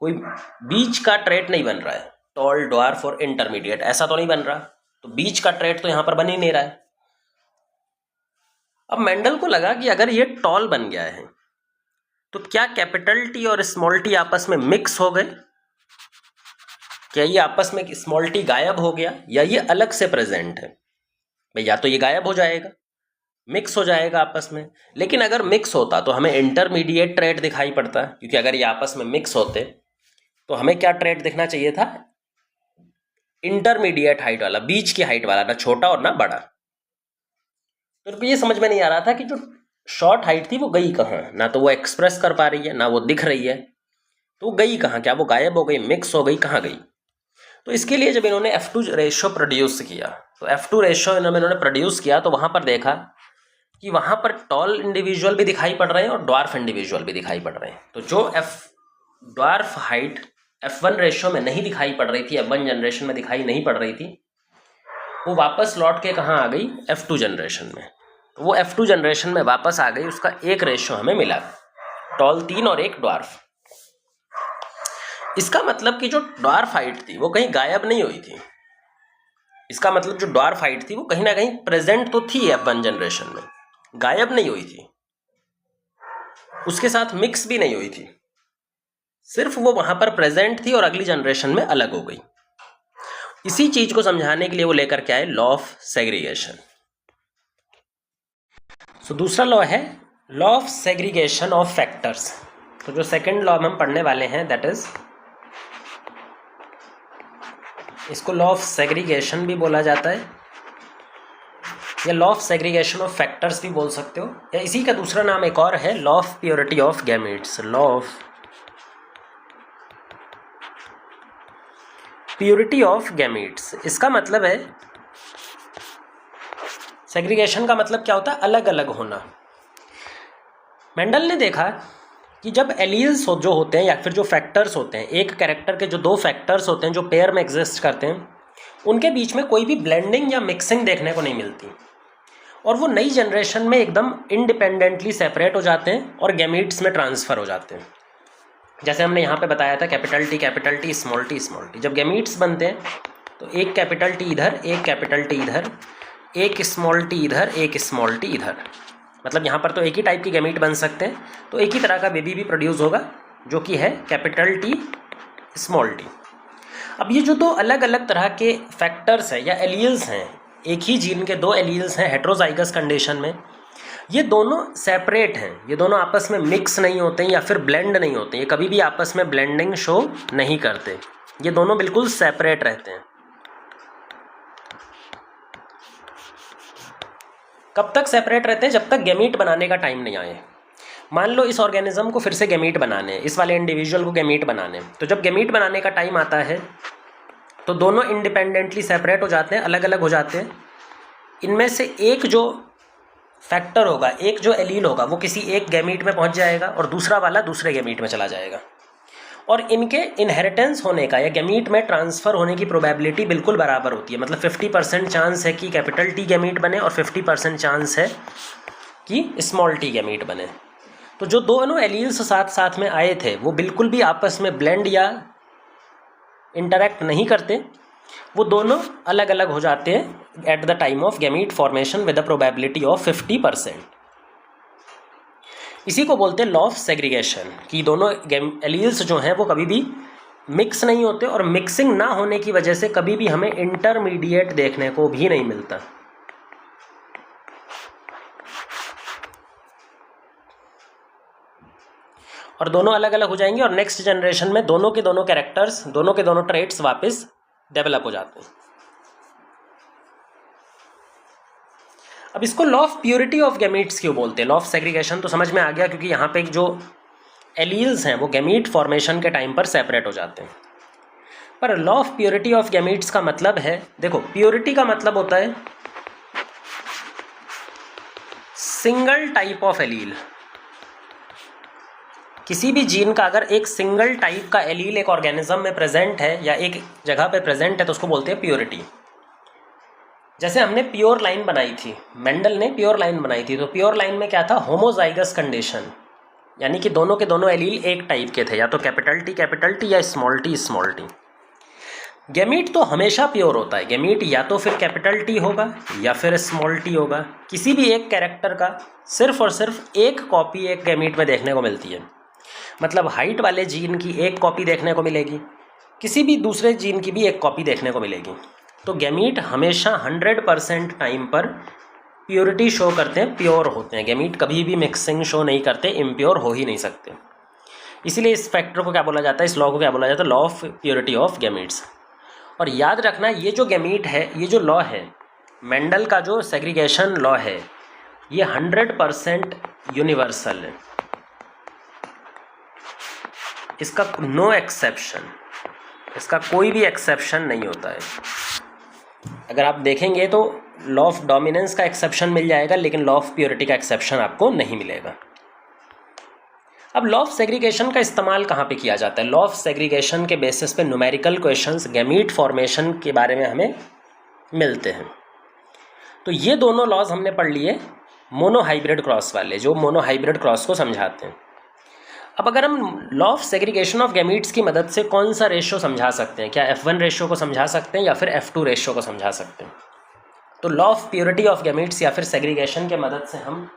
कोई बीच का ट्रेट नहीं बन रहा है, टॉल ड्वार्फ और इंटरमीडिएट ऐसा तो नहीं बन रहा। तो बीच का ट्रेट तो यहाँ पर बन ही नहीं रहा है। अब मेंडल को लगा कि अगर ये टॉल बन गया है तो क्या कैपिटल टी और स्मॉल टी आपस में मिक्स हो गए? क्या ये आपस में स्मॉल टी गायब हो गया या ये अलग से प्रेजेंट है? भाई या तो ये गायब हो जाएगा, मिक्स हो जाएगा आपस में। लेकिन अगर मिक्स होता तो हमें इंटरमीडिएट ट्रेट दिखाई पड़ता, क्योंकि अगर ये आपस में मिक्स होते तो हमें क्या ट्रेट दिखना चाहिए था, इंटरमीडिएट हाइट वाला, बीच की हाइट वाला, ना छोटा और ना बड़ा। तो ये समझ में नहीं आ रहा था कि जो शॉर्ट हाइट थी वो गई कहाँ, ना तो वो एक्सप्रेस कर पा रही है ना वो दिख रही है, तो वो गई कहाँ, क्या वो गायब हो गई, मिक्स हो गई, कहाँ गई। तो इसके लिए जब इन्होंने F2 रेशो प्रोड्यूस किया, तो F2 रेशो इन्होंने प्रोड्यूस किया, तो वहां पर देखा कि वहां पर टॉल इंडिविजुअल भी दिखाई पड़ रहे हैं और ड्वार्फ इंडिविजुअल भी दिखाई पड़ रहे हैं। तो जो ड्वार्फ हाइट F1 रेशो में नहीं दिखाई पड़ रही थी, F1 जनरेशन में दिखाई नहीं पड़ रही थी, वो वापस लौट के कहाँ आ गई, F2 जनरेशन में। तो वो F2 जनरेशन में वापस आ गई, उसका एक रेशो हमें मिला, टॉल 3 और एक ड्वार्फ। इसका मतलब कि जो ड्वार्फ हाइट थी वो कहीं गायब नहीं हुई थी। इसका मतलब जो ड्वार्फ हाइट थी वो कहीं ना कहीं प्रेजेंट तो थी F1 जनरेशन में, गायब नहीं हुई थी, उसके साथ मिक्स भी नहीं हुई थी, सिर्फ वो वहां पर प्रेजेंट थी और अगली जनरेशन में अलग हो गई। इसी चीज को समझाने के लिए वो लेकर के आए लॉ ऑफ सेग्रीगेशन। सो दूसरा लॉ है law of segregation of factors. तो जो सेकंड लॉ हम पढ़ने वाले हैं दैट इज, इसको लॉ ऑफ सेग्रीगेशन भी बोला जाता है या law of segregation of factors भी बोल सकते हो, या इसी का दूसरा नाम एक और है law of purity of gametes. Law of purity of gametes, इसका मतलब है, सेग्रीगेशन का मतलब क्या होता है, अलग अलग होना। मेंडल ने देखा कि जब एलील्स जो होते हैं या फिर जो फैक्टर्स होते हैं, एक कैरेक्टर के जो दो फैक्टर्स होते हैं जो पेयर में एग्जिस्ट करते हैं, उनके बीच में कोई भी ब्लेंडिंग या मिक्सिंग देखने को नहीं मिलती, और वो नई जनरेशन में एकदम इंडिपेंडेंटली सेपरेट हो जाते हैं और गैमीट्स में ट्रांसफ़र हो जाते हैं। जैसे हमने यहाँ पे बताया था कैपिटल टी स्मॉल टी। जब गैमीट्स बनते हैं तो एक कैपिटल टी इधर, एक कैपिटल टी इधर, एक स्मॉल टी इधर, एक स्मॉल टी इधर, मतलब यहाँ पर तो एक ही टाइप की गैमीट बन सकते हैं, तो एक ही तरह का बेबी भी प्रोड्यूस होगा जो कि है कैपिटल टी स्मॉल टी। अब ये जो दो अलग अलग तरह के फैक्टर्स हैं या एलील्स हैं, एक ही जीन के दो एलील्स हैं हेट्रोजाइगस कंडीशन में, ये दोनों सेपरेट हैं, ये दोनों आपस में मिक्स नहीं होते हैं या फिर ब्लेंड नहीं होते, ये कभी भी आपस में ब्लेंडिंग शो नहीं करते, ये दोनों बिल्कुल सेपरेट रहते हैं। कब तक सेपरेट रहते हैं, जब तक गैमीट बनाने का टाइम नहीं आए। मान लो इस ऑर्गेनिज्म को फिर से गैमीट बनाने, इस वाले इंडिविजुअल को गैमीट बनाने, तो जब गैमीट बनाने का टाइम आता है तो दोनों इंडिपेंडेंटली सेपरेट हो जाते हैं, अलग अलग हो जाते हैं। इनमें से एक जो फैक्टर होगा, एक जो एलील होगा, वो किसी एक गैमीट में पहुंच जाएगा और दूसरा वाला दूसरे गैमीट में चला जाएगा, और इनके इनहेरिटेंस होने का या गैमीट में ट्रांसफ़र होने की प्रोबेबिलिटी बिल्कुल बराबर होती है। मतलब 50% चांस है कि कैपिटल टी गैमीट बने और 50% चांस है कि स्मॉल टी गैमीट बने। तो जो दोनों एलील्स साथ साथ में आए थे वो बिल्कुल भी आपस में ब्लेंड या इंटरैक्ट नहीं करते, वो दोनों अलग अलग हो जाते हैं at the time of gamete formation with the probability of 50%। इसी को बोलते हैं लॉ ऑफ सेग्रीगेशन, कि दोनों एलील्स जो हैं वो कभी भी मिक्स नहीं होते, और मिक्सिंग ना होने की वजह से कभी भी हमें इंटरमीडिएट देखने को भी नहीं मिलता। और दोनों अलग अलग हो जाएंगे और नेक्स्ट जनरेशन में दोनों के दोनों कैरेक्टर्स, दोनों के दोनों ट्रेट्स वापस डेवलप हो जाते हैं। अब इसको law of purity of gametes क्यों बोलते हैं? लॉ ऑफ सेग्रीगेशन तो समझ में आ गया, क्योंकि यहाँ पे जो एलील्स हैं वो गैमीट फॉर्मेशन के टाइम पर सेपरेट हो जाते हैं। पर law of purity of gametes का मतलब है, देखो प्योरिटी का मतलब होता है सिंगल टाइप ऑफ एलील। किसी भी जीन का अगर एक सिंगल टाइप का एलील एक ऑर्गेनिज्म में प्रेजेंट है या एक जगह पे प्रेजेंट है तो उसको बोलते हैं प्योरिटी। जैसे हमने प्योर लाइन बनाई थी, मेंडल ने प्योर लाइन बनाई थी, तो प्योर लाइन में क्या था, होमोजाइगस कंडीशन, यानी कि दोनों के दोनों एलील एक टाइप के थे, या तो कैपिटल टी या स्मॉल टी। गैमीट तो हमेशा प्योर होता है, गैमीट या तो फिर कैपिटल टी होगा या फिर स्मॉल टी होगा। किसी भी एक कैरेक्टर का सिर्फ और सिर्फ एक कॉपी एक गैमीट में देखने को मिलती है, मतलब हाइट वाले जीन की एक कॉपी देखने को मिलेगी, किसी भी दूसरे जीन की भी एक कॉपी देखने को मिलेगी। तो गैमीट हमेशा 100% टाइम पर प्योरिटी शो करते हैं, प्योर होते हैं। गैमीट कभी भी मिक्सिंग शो नहीं करते, इम्प्योर हो ही नहीं सकते। इसीलिए इस फैक्टर को क्या बोला जाता है, इस लॉ को क्या बोला जाता है, law of purity of gametes. और याद रखना ये जो गैमीट है, ये जो लॉ है मेंडल का, जो सेग्रीगेशन लॉ है, ये 100% यूनिवर्सल है, इसका नो एक्सेप्शन, इसका कोई भी एक्सेप्शन नहीं होता है। अगर आप देखेंगे तो लॉ ऑफ डोमिनेंस का एक्सेप्शन मिल जाएगा, लेकिन लॉ ऑफ प्योरिटी का एक्सेप्शन आपको नहीं मिलेगा। अब लॉ ऑफ सेग्रीगेशन का इस्तेमाल कहाँ पे किया जाता है? लॉ ऑफ सेग्रीगेशन के बेसिस पे न्यूमेरिकल क्वेश्चंस गैमीट फॉर्मेशन के बारे में हमें मिलते हैं। तो ये दोनों लॉज हमने पढ़ लिए मोनोहाइब्रिड क्रॉस वाले, जो मोनोहाइब्रिड क्रॉस को समझाते हैं। अब अगर हम law of segregation of gametes की मदद से कौन सा रेशियो समझा सकते हैं, क्या F1 रेशियो को समझा सकते हैं या फिर F2 रेशियो को समझा सकते हैं? तो law of purity of gametes या फिर सेग्रीगेशन के मदद से हम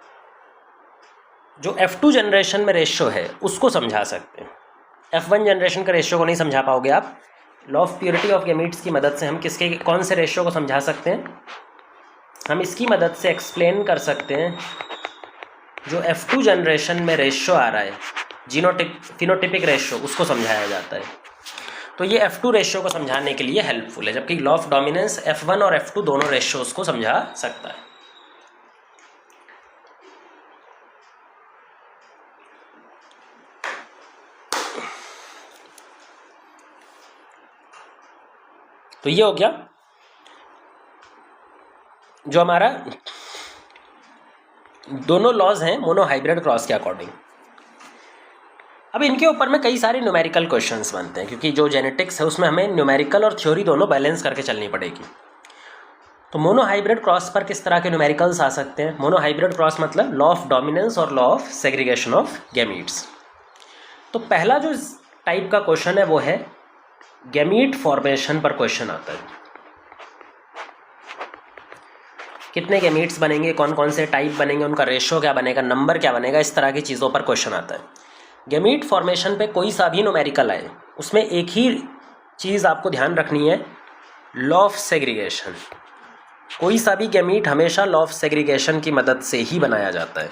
जो F2 जनरेशन में रेशियो है उसको समझा सकते हैं। F1 जनरेशन का रेशियो को नहीं समझा पाओगे आप। Law of purity of gametes की मदद से हम किसके कौन से रेशियो को समझा सकते हैं? हम इसकी मदद से एक्सप्लेन कर सकते हैं जो F2 जनरेशन में रेशियो आ रहा है, फिनोटिपिक रेशियो, उसको समझाया जाता है। तो ये F2 रेशियो को समझाने के लिए हेल्पफुल है, जबकि लॉ ऑफ डोमिनेंस F1 और F2 दोनों रेशियोज को समझा सकता है। तो ये हो गया जो हमारा दोनों लॉज हैं मोनोहाइब्रिड क्रॉस के अकॉर्डिंग। अब इनके ऊपर में कई सारे न्यूमेरिकल क्वेश्चंस बनते हैं, क्योंकि जो जेनेटिक्स है उसमें हमें न्यूमेरिकल और थ्योरी दोनों बैलेंस करके चलनी पड़ेगी। तो मोनोहाइब्रिड क्रॉस पर किस तरह के न्यूमेरिकल्स आ सकते हैं? मोनोहाइब्रिड क्रॉस मतलब लॉ ऑफ डोमिनेंस और law of segregation of gametes. तो पहला जो टाइप का क्वेश्चन है वो है गैमीट फॉर्मेशन पर क्वेश्चन आता है। कितने गैमीट्स बनेंगे, कौन कौन से टाइप बनेंगे, उनका रेशियो क्या बनेगा, नंबर क्या बनेगा, इस तरह की चीज़ों पर क्वेश्चन आता है। गैमीट फॉर्मेशन पे कोई सा भी न्यूमेरिकल आए उसमें एक ही चीज़ आपको ध्यान रखनी है, लॉ ऑफ सेग्रीगेशन। कोई सा भी गैमीट हमेशा लॉ ऑफ सेग्रीगेशन की मदद से ही बनाया जाता है।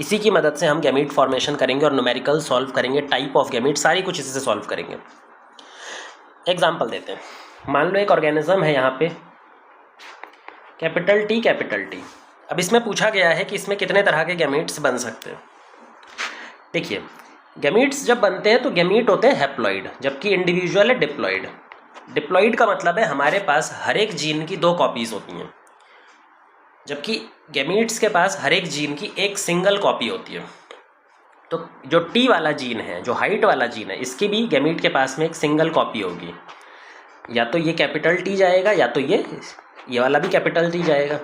इसी की मदद से हम गैमीट फॉर्मेशन करेंगे और न्यूमेरिकल सॉल्व करेंगे, टाइप ऑफ गैमीट सारी कुछ इसी से सॉल्व करेंगे। एग्जाम्पल देते हैं। मान लो एक ऑर्गेनिज्म है यहाँ पे कैपिटल टी। अब इसमें पूछा गया है कि इसमें कितने तरह के गैमीट्स बन सकते हैं। देखिए, गैमीट्स जब बनते हैं तो गैमीट होते हैं हैप्लॉइड, जबकि इंडिविजुअल है डिप्लॉइड। डिप्लॉइड का मतलब है हमारे पास हर एक जीन की 2 कॉपीज होती हैं, जबकि गैमीट्स के पास हर एक जीन की एक सिंगल कॉपी होती है। तो जो टी वाला जीन है, जो हाइट वाला जीन है, इसकी भी गैमीट के पास में एक सिंगल कॉपी होगी। या तो ये कैपिटल टी जाएगा या तो ये वाला भी कैपिटल टी जाएगा।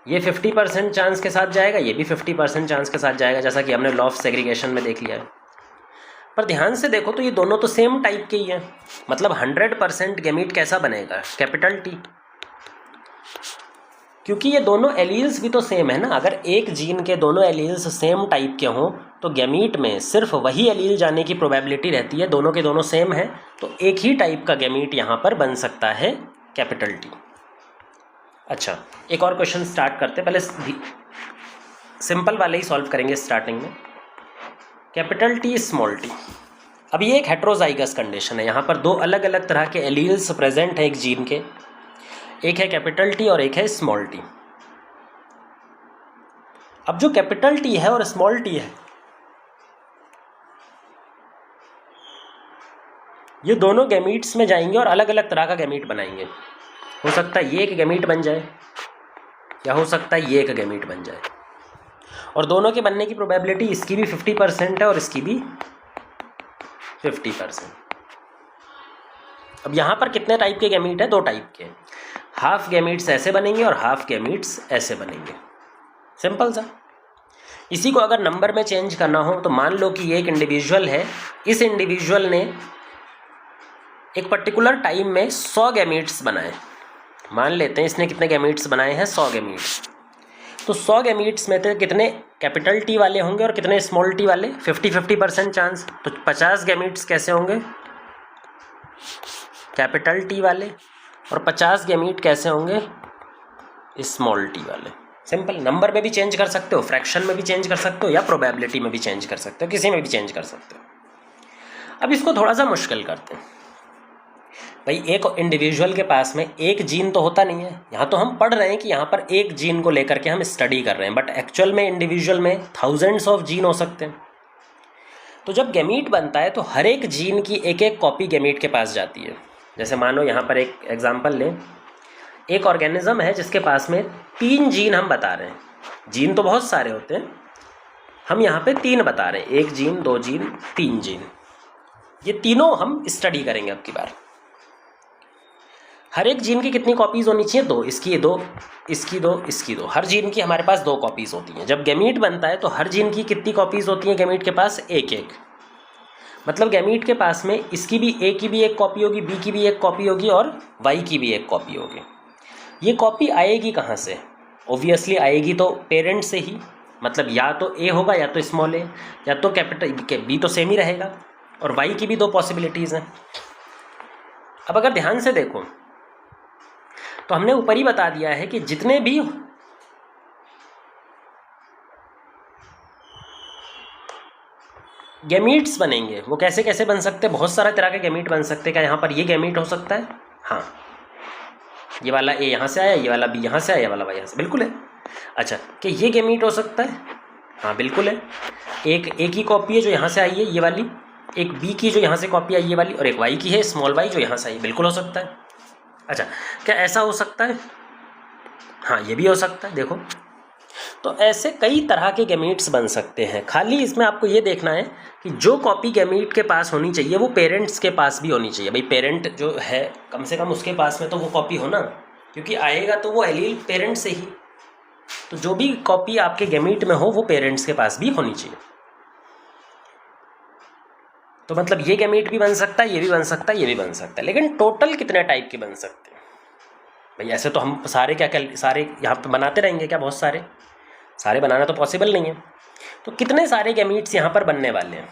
ये 50% चांस के साथ जाएगा, ये भी 50% चांस के साथ जाएगा, जैसा कि हमने लॉ ऑफ सेग्रीगेशन में देख लिया है। पर ध्यान से देखो तो ये दोनों तो सेम टाइप के ही हैं, मतलब 100% गैमीट कैसा बनेगा, कैपिटल टी, क्योंकि ये दोनों एलील्स भी तो सेम है ना। अगर एक जीन के दोनों एलील्स सेम टाइप के हों तो गैमीट में सिर्फ वही एलील जाने की प्रोबेबिलिटी रहती है, दोनों के दोनों सेम है, तो एक ही टाइप का गैमीट यहाँ पर बन सकता है, कैपिटल टी। अच्छा, एक और क्वेश्चन स्टार्ट करते, पहले सिंपल वाले ही सॉल्व करेंगे स्टार्टिंग में। कैपिटल टी स्मॉल टी, अब ये एक हेट्रोजाइगस कंडीशन है, यहाँ पर 2 अलग अलग तरह के एलील्स प्रेजेंट है एक जीन के, एक है कैपिटल टी और एक है स्मॉल टी। अब जो कैपिटल टी है और स्मॉल टी है, ये दोनों गैमीट्स में जाएंगे और अलग अलग तरह का गैमीट बनाएंगे। हो सकता है ये एक गैमीट बन जाए या हो सकता है ये एक गैमीट बन जाए, और दोनों के बनने की प्रोबेबिलिटी इसकी भी 50% है और इसकी भी 50%। अब यहाँ पर कितने टाइप के गैमीट है? 2 टाइप के। हाफ गैमीट्स ऐसे बनेंगे और हाफ गैमीट्स ऐसे बनेंगे, सिंपल सा। इसी को अगर नंबर में चेंज करना हो तो मान लो कि ये एक इंडिविजुअल है, इस इंडिविजुअल ने एक पर्टिकुलर टाइम में 100 गैमीट्स बनाए। मान लेते हैं इसने कितने गैमीट्स बनाए हैं? 100 गैमीट्स। तो 100 गैमीट्स में से कितने कैपिटल टी वाले होंगे और कितने स्मॉल टी वाले? 50-50% चांस। तो 50 गैमीट्स कैसे होंगे? कैपिटल टी वाले, और 50 गैमीट कैसे होंगे, स्मॉल टी वाले। सिंपल, नंबर में भी चेंज कर सकते हो, फ्रैक्शन में भी चेंज कर सकते हो, या प्रोबेबिलिटी में भी चेंज कर सकते हो, किसी में भी चेंज कर सकते हो। अब इसको थोड़ा सा मुश्किल करते हैं। भाई एक इंडिविजुअल के पास में एक जीन तो होता नहीं है, यहाँ तो हम पढ़ रहे हैं कि यहाँ पर एक जीन को लेकर के हम स्टडी कर रहे हैं, बट एक्चुअल में इंडिविजुअल में थाउजेंड्स ऑफ जीन हो सकते हैं। तो जब गैमीट बनता है तो हर एक जीन की एक एक कॉपी गैमीट के पास जाती है। जैसे मानो यहाँ पर एक एग्जांपल लें, एक ऑर्गेनिज्म है जिसके पास में 3 जीन हम बता रहे हैं। जीन तो बहुत सारे होते हैं, हम यहाँ पे 3 बता रहे हैं, 1 जीन, 2 जीन, 3 जीन। ये तीनों हम स्टडी करेंगे अब की बार। हर एक जीन की कितनी कॉपीज़ होनी चाहिए, 2, इसकी 2, इसकी 2, इसकी 2। हर जीन की हमारे पास 2 कॉपीज़ होती हैं। जब गैमीट बनता है तो हर जीन की कितनी कॉपीज़ होती हैं गैमीट के पास, 1-1। मतलब गैमीट के पास में इसकी भी ए की भी एक कॉपी होगी, बी की भी एक कॉपी होगी, और वाई की भी एक कॉपी होगी। ये कॉपी आएगी कहाँ से, ऑब्वियसली आएगी तो पेरेंट से ही। मतलब या तो ए होगा या तो स्मॉल ए, या तो कैपिटल बी, तो सेम ही रहेगा, और वाई की भी 2 पॉसिबिलिटीज़ हैं। अब अगर ध्यान से देखो तो हमने ऊपर ही बता दिया है कि जितने भी गैमीट्स बनेंगे वो कैसे कैसे बन सकते हैं, बहुत सारा तरह के गैमीट बन सकते हैं। क्या यहाँ पर ये गैमीट हो सकता है, हाँ, ये वाला ए यहाँ से आया, ये वाला बी यहाँ से आया, ये वाला वाई यहाँ से, बिल्कुल है। अच्छा, कि ये गैमीट हो सकता है, हाँ बिल्कुल है। एक ए की कॉपी है जो यहाँ से आई है, ये वाली, एक बी की जो यहाँ से कॉपी आई ये वाली, और एक वाई की है, स्मॉल वाई, जो यहाँ से आई, बिल्कुल हो सकता है। अच्छा, क्या ऐसा हो सकता है, हाँ ये भी हो सकता है। देखो, तो ऐसे कई तरह के गैमीट्स बन सकते हैं। खाली इसमें आपको ये देखना है कि जो कॉपी गैमीट के पास होनी चाहिए वो पेरेंट्स के पास भी होनी चाहिए। भाई पेरेंट जो है कम से कम उसके पास में तो वो कॉपी हो ना, क्योंकि आएगा तो वो एलील पेरेंट से ही। तो जो भी कॉपी आपके गैमीट में हो वो पेरेंट्स के पास भी होनी चाहिए। तो मतलब ये गैमीट भी बन सकता है, ये भी बन सकता है, ये भी बन सकता है, लेकिन टोटल कितने टाइप के बन सकते हैं भाई? ऐसे तो हम सारे सारे यहाँ पे बनाते रहेंगे क्या, बहुत सारे बनाना तो पॉसिबल नहीं है। तो कितने सारे गैमीट्स यहाँ पर बनने वाले हैं,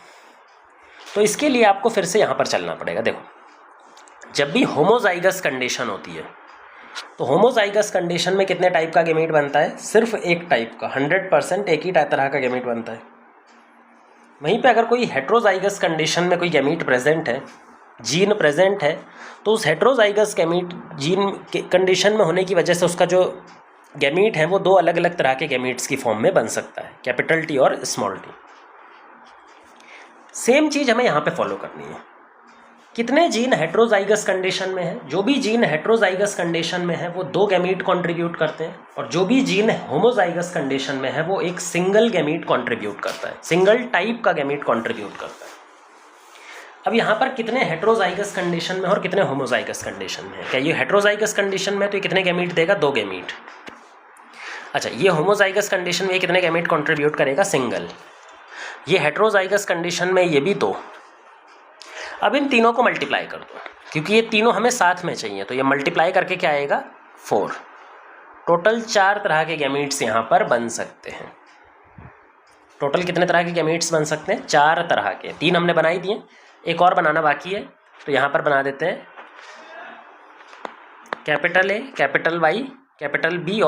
तो इसके लिए आपको फिर से यहाँ पर चलना पड़ेगा। देखो, जब भी होमोजाइगस कंडीशन होती है तो होमोजाइगस कंडीशन में कितने टाइप का गैमीट बनता है, सिर्फ एक टाइप का, 100% एक ही तरह का गैमीट बनता है। वहीं पे अगर कोई हेट्रोजाइगस कंडीशन में कोई गैमीट प्रेजेंट है, जीन प्रेजेंट है, तो उस हेट्रोजाइगस गैमीट जीन के कंडीशन में होने की वजह से उसका जो गैमीट है वो 2 अलग अलग तरह के गैमीट्स की फॉर्म में बन सकता है, कैपिटल टी और स्मॉल टी। सेम चीज़ हमें यहाँ पे फॉलो करनी है। कितने जीन हेट्रोजाइगस कंडीशन में है, जो भी जीन हेट्रोजाइगस कंडीशन में है वो 2 गैमीट कंट्रीब्यूट करते हैं, और जो भी जीन होमोजाइगस कंडीशन में है वो एक सिंगल गैमीट कंट्रीब्यूट करता है, सिंगल टाइप का गैमीट कंट्रीब्यूट करता है। अब यहाँ पर कितने हेट्रोजाइगस कंडीशन में और कितने होमोजाइगस कंडीशन में है? क्या ये हेट्रोजाइगस कंडीशन में तो ये कितने गैमीट देगा, 2 गैमीट। अच्छा, ये होमोजाइगस कंडीशन में ये कितने गैमीट कंट्रीब्यूट करेगा, सिंगल। ये हेट्रोजाइगस कंडीशन में ये भी 2। अब इन तीनों को मल्टीप्लाई कर दो, क्योंकि ये तीनों हमें साथ में चाहिए, तो ये मल्टीप्लाई करके क्या आएगा, 4। टोटल 4 तरह के गैमीट्स यहाँ पर बन सकते हैं। टोटल कितने तरह के गैमीट्स बन सकते हैं, 4 तरह के। 3 हमने बना ही दिए, एक और बनाना बाकी है, तो यहाँ पर बना देते हैं capital A, capital Y, capital B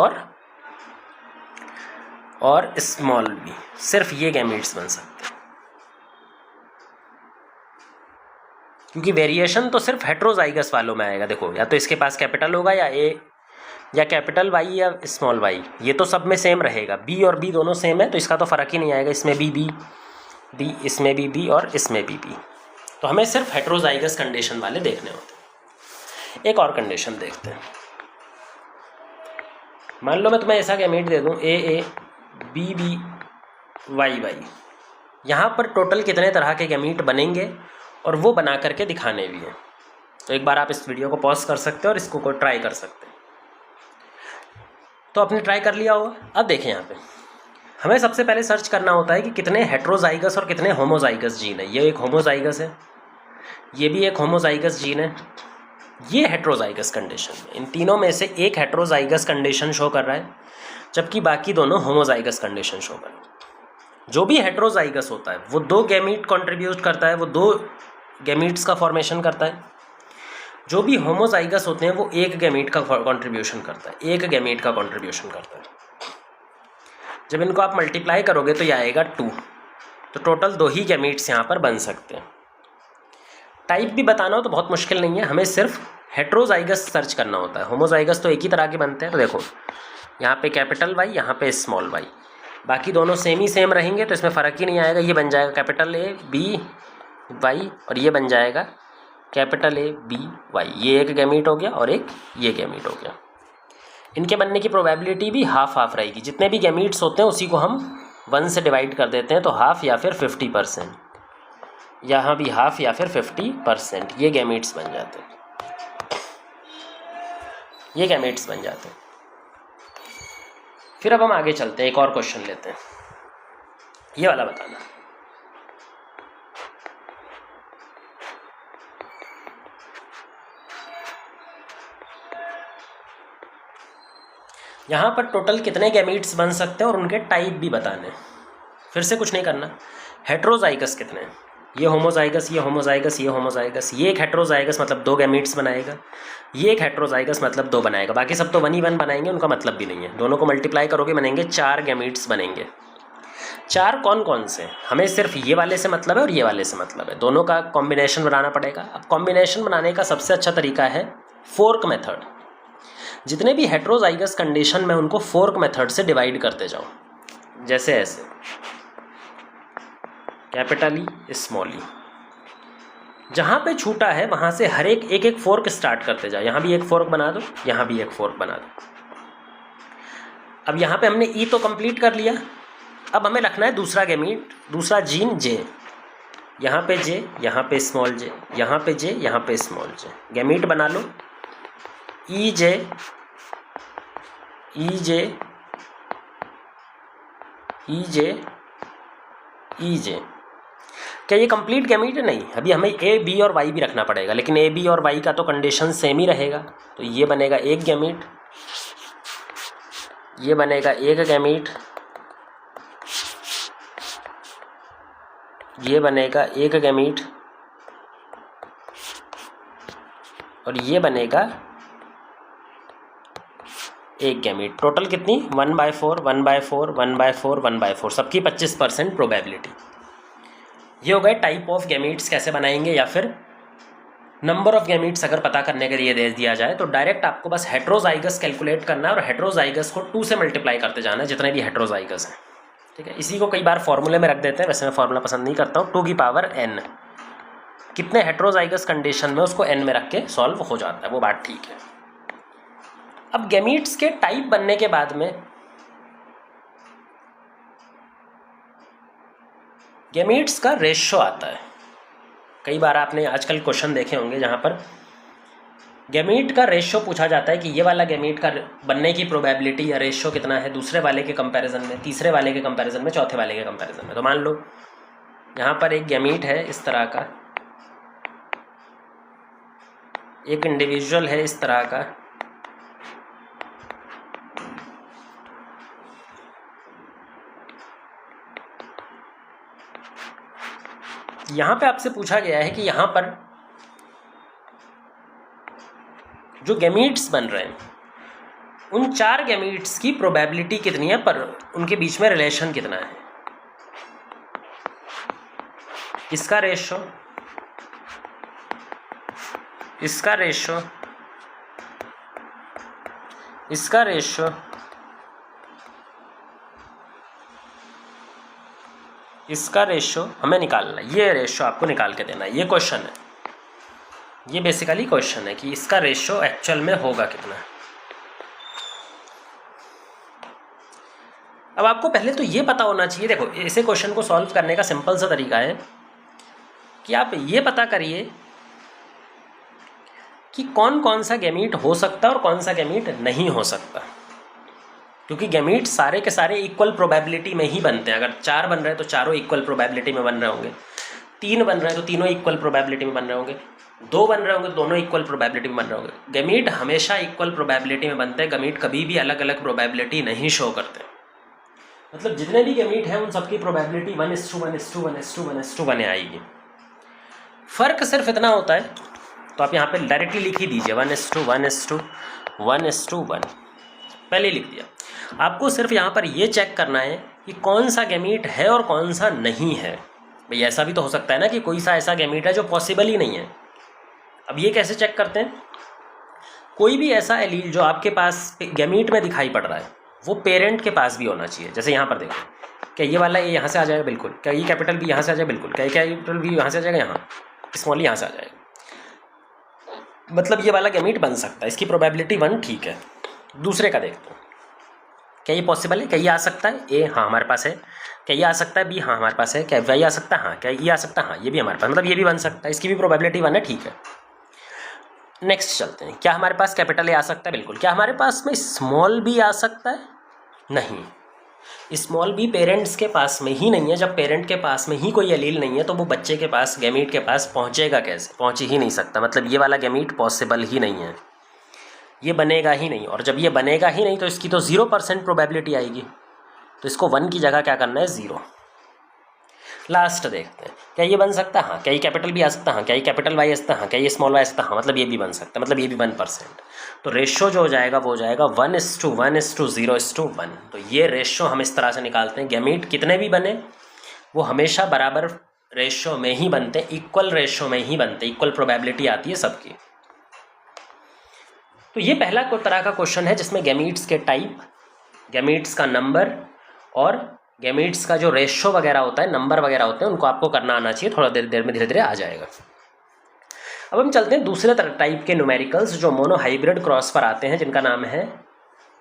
और स्मॉल बी। सिर्फ ये गैमीट्स बन सकते हैं, क्योंकि वेरिएशन तो सिर्फ हेट्रोजाइगस वालों में आएगा। देखो, या तो इसके पास कैपिटल होगा या ए, या कैपिटल वाई या स्मॉल वाई, ये तो सब में सेम रहेगा। बी और बी दोनों सेम है तो इसका तो फ़र्क ही नहीं आएगा, इसमें भी बी, इसमें भी बी और इसमें भी बी। तो हमें सिर्फ हेट्रोजाइगस कंडीशन वाले देखने होते हैं। एक और कंडीशन देखते हैं। मान लो मैं तुम्हें ऐसा गैमीट दे दूं, A B B Y Y. यहाँ पर टोटल कितने तरह के गैमीट बनेंगे और वो बना करके दिखाने भी हैं। तो एक बार आप इस वीडियो को पॉज कर सकते हो और इसको ट्राई कर सकते हैं। तो आपने ट्राई कर लिया होगा। अब देखें, यहाँ पे हमें सबसे पहले सर्च करना होता है कि कितने हेट्रोजाइगस और कितने होमोजाइगस जीन है। ये एक होमोजाइगस है, ये भी एक होमोजाइगस जीन है, ये हेट्रोजाइगस कंडीशन में। इन तीनों में से एक हेट्रोजाइगस कंडीशन शो कर रहा है, जबकि बाकी दोनों होमोजाइगस कंडीशन शो कर रहे हैं। जो भी हेट्रोजाइगस होता है वो 2 गैमीट कंट्रीब्यूट करता है, वो 2 गैमीट्स का फॉर्मेशन करता है। जो भी होमोजाइगस होते हैं वो एक गैमीट का कंट्रीब्यूशन करता है, एक गैमीट का कंट्रीब्यूशन करता है। जब इनको आप मल्टीप्लाई करोगे तो ये आएगा 2, तो टोटल 2 ही गैमीट्स यहाँ पर बन सकते हैं। टाइप भी बताना हो तो बहुत मुश्किल नहीं है, हमें सिर्फ हेट्रोजाइगस सर्च करना होता है। होमोजाइगस तो एक ही तरह के बनते हैं। तो देखो यहाँ पे कैपिटल वाई, यहाँ पे स्मॉल वाई, बाकी दोनों सेम ही सेम रहेंगे तो इसमें फ़र्क ही नहीं आएगा। ये बन जाएगा कैपिटल ए बी वाई और ये बन जाएगा कैपिटल ए बी वाई। ये एक गैमीट हो गया और एक ये गैमीट हो गया। इनके बनने की प्रोबेबिलिटी भी हाफ हाफ रहेगी। जितने भी गैमीट्स होते हैं उसी को हम 1 से डिवाइड कर देते हैं, तो हाफ या फिर 50%, यहाँ भी हाफ या फिर 50%, ये गैमीट्स बन जाते हैं, ये गैमीट्स बन जाते हैं। फिर अब हम आगे चलते हैं, एक और क्वेश्चन लेते हैं, ये वाला बताना। यहाँ पर टोटल कितने गैमीट्स बन सकते हैं और उनके टाइप भी बताने। फिर से कुछ नहीं करना। हेट्रोजाइगस कितने हैं, ये होमोजाइगस, ये होमोजाइगस, ये होमोजाइगस, ये एक हेट्रोजाइगस मतलब 2 गैमीट्स बनाएगा, ये एक हेट्रोजाइगस मतलब 2 बनाएगा, बाकी सब तो 1 ही 1 बनाएंगे, उनका मतलब भी नहीं है। दोनों को मल्टीप्लाई करोगे बनेंगे 4 गैमीट्स बनेंगे। 4 कौन कौन से, हमें सिर्फ ये वाले से मतलब है और ये वाले से मतलब है, दोनों का कॉम्बिनेशन बनाना पड़ेगा। अब कॉम्बिनेशन बनाने का सबसे अच्छा तरीका है फोर्क मेथड। जितने भी हेट्रोजाइगस कंडीशन में उनको फोर्क मेथड से डिवाइड करते जाओ, जैसे ऐसे कैपिटल ई स्मॉल ई, जहाँ पे छूटा है वहाँ से हर एक एक फोर्क स्टार्ट करते जाओ। यहाँ भी एक फोर्क बना दो, यहाँ भी एक फोर्क बना दो। अब यहाँ पे हमने ई तो कंप्लीट कर लिया, अब हमें रखना है दूसरा गैमीट, दूसरा जीन जे। यहाँ पे जे, यहाँ पे स्मॉल जे, यहाँ पे जे, यहाँ पे स्मॉल जे, गैमीट बना लो ई जे ई जे ई जे ई जे। क्या ये कंप्लीट गैमीट है? नहीं, अभी हमें ए बी और वाई भी रखना पड़ेगा, लेकिन ए बी और वाई का तो कंडीशन सेम ही रहेगा। तो ये बनेगा एक गैमीट, ये बनेगा एक गैमीट, ये बनेगा एक गैमीट और ये बनेगा एक गैमीट। टोटल कितनी? 1/4 1/4 1/4 1/4, सबकी 25% प्रोबेबिलिटी। ये हो गए टाइप ऑफ गैमीट्स कैसे बनाएंगे, या फिर नंबर ऑफ गैमीट्स अगर पता करने के लिए दे दिया जाए तो डायरेक्ट आपको बस हेट्रोजाइगस कैलकुलेट करना है और हेट्रोजाइगस को 2 से मल्टीप्लाई करते जाना है, जितने भी हेट्रोजाइगस हैं। ठीक है, इसी को कई बार फॉर्मूले में रख देते हैं, वैसे मैं फॉर्मूला पसंद नहीं करता हूँ। 2 की पावर n, कितने हेट्रोजाइगस कंडीशन में उसको n में रख के सॉल्व हो जाता है, वो बात ठीक है। अब गैमीट्स के टाइप बनने के बाद में गैमीट्स का रेशो आता है। कई बार आपने आजकल क्वेश्चन देखे होंगे जहाँ पर गैमीट का रेशो पूछा जाता है कि ये वाला गैमीट का बनने की प्रोबेबिलिटी या रेशो कितना है दूसरे वाले के कंपैरिजन में, तीसरे वाले के कंपैरिजन में, चौथे वाले के कंपैरिजन में। तो मान लो यहाँ पर एक गैमीट है इस तरह का, एक इंडिविजुअल है इस तरह का, यहाँ पे आपसे पूछा गया है कि यहाँ पर जो गैमीट्स बन रहे हैं उन 4 गैमीट्स की प्रोबेबिलिटी कितनी है, पर उनके बीच में रिलेशन कितना है। इसका रेशो, इसका रेशो, इसका रेशो, इसका रेशो हमें निकालना है। ये रेशो आपको निकाल के देना है, ये क्वेश्चन है, ये बेसिकली क्वेश्चन है कि इसका रेशो एक्चुअल में होगा कितना। अब आपको पहले तो ये पता होना चाहिए, देखो ऐसे क्वेश्चन को सॉल्व करने का सिंपल सा तरीका है कि आप ये पता करिए कि कौन कौन सा गैमीट हो सकता है और कौन सा गैमीट नहीं हो सकता, क्योंकि गैमीट सारे के सारे इक्वल प्रोबेबिलिटी में ही बनते हैं। अगर 4 बन रहे हैं तो चारों इक्वल प्रोबेबिलिटी में बन रहे होंगे, 3 बन रहे हैं तो तीनों इक्वल प्रोबेबिलिटी में बन रहे होंगे, 2 बन रहे होंगे दोनों इक्वल प्रोबेबिलिटी में बन रहे होंगे। गैमीट हमेशा इक्वल प्रोबेबिलिटी में बनते हैं, गैमीट कभी भी अलग अलग प्रोबेबिलिटी नहीं शो करते। मतलब जितने भी गैमीट हैं उन सबकी प्रोबेबिलिटी 1:1:1:1:1:1 आएगी। फ़र्क सिर्फ इतना होता है, तो आप यहाँ पे डायरेक्टली लिख ही दीजिए 1:1:1:1 पहले लिख दिया। आपको सिर्फ यहाँ पर ये चेक करना है कि कौन सा गैमीट है और कौन सा नहीं है। भाई ऐसा भी तो हो सकता है ना कि कोई सा ऐसा गैमीट है जो पॉसिबल ही नहीं है। अब ये कैसे चेक करते हैं? कोई भी ऐसा एलील जो आपके पास गैमीट में दिखाई पड़ रहा है वो पेरेंट के पास भी होना चाहिए। जैसे यहाँ पर देखो, क्या ये वाला ये यहाँ से आ जाएगा? बिल्कुल। क्या ये कैपिटल भी यहाँ से आ जाएगा? बिल्कुल। क्या कैपिटल भी यहाँ से आ जाएगा? यहाँ स्मॉल यहाँ से आ जाएगा। मतलब ये वाला गैमीट बन सकता है, इसकी प्रोबेबिलिटी 1 ठीक है। दूसरे का देखते हैं, क्या ये पॉसिबल है? क्या ये आ सकता है? ए हाँ हमारे पास है। क्या ये आ सकता है? बी हाँ हमारे पास है। क्या वाई आ सकता है? हाँ। क्या ये आ सकता है? हाँ ये भी हमारे पास, मतलब ये भी बन सकता है, इसकी भी प्रोबेबिलिटी 1 है, ठीक है। नेक्स्ट चलते हैं, क्या हमारे पास कैपिटल ए आ सकता है? बिल्कुल। क्या हमारे पास में स्मॉल बी आ सकता है? नहीं, स्मॉल बी पेरेंट्स के पास में ही नहीं है। जब पेरेंट के पास में ही कोई एलील नहीं है तो वो बच्चे के पास, गैमीट के पास पहुंचेगा कैसे? पहुंच ही नहीं सकता। मतलब ये वाला गैमीट पॉसिबल ही नहीं है, ये बनेगा ही नहीं। और जब ये बनेगा ही नहीं तो इसकी तो 0% प्रोबेबिलिटी आएगी। तो इसको 1 की जगह क्या करना है? 0। लास्ट देखते हैं, क्या ये बन सकता है? हाँ। क्या ये कैपिटल भी आ सकता है? हाँ। क्या ये कैपिटल वाई आ सकता है? हाँ। क्या ये स्मॉल वाई आ सकता है? हाँ। मतलब ये भी बन सकता है, मतलब ये भी 1%। तो रेशो जो हो जाएगा वो हो जाएगा 1:1:0:1। तो ये रेशो हम इस तरह से निकालते हैं, गैमीट कितने भी बने वो हमेशा बराबर रेशो में ही बनते हैं, इक्वल रेशो में ही बनते हैं, इक्वल प्रोबेबिलिटी आती है सबकी। तो ये पहला तरह का क्वेश्चन है जिसमें गैमीट्स के टाइप, गैमीट्स का नंबर और गैमीट्स का जो रेशो वगैरह होता है, नंबर वगैरह होते हैं, उनको आपको करना आना चाहिए। थोड़ा देर में धीरे धीरे आ जाएगा। अब हम चलते हैं दूसरे टाइप के न्यूमेरिकल्स जो मोनोहाइब्रिड क्रॉस पर आते हैं, जिनका नाम है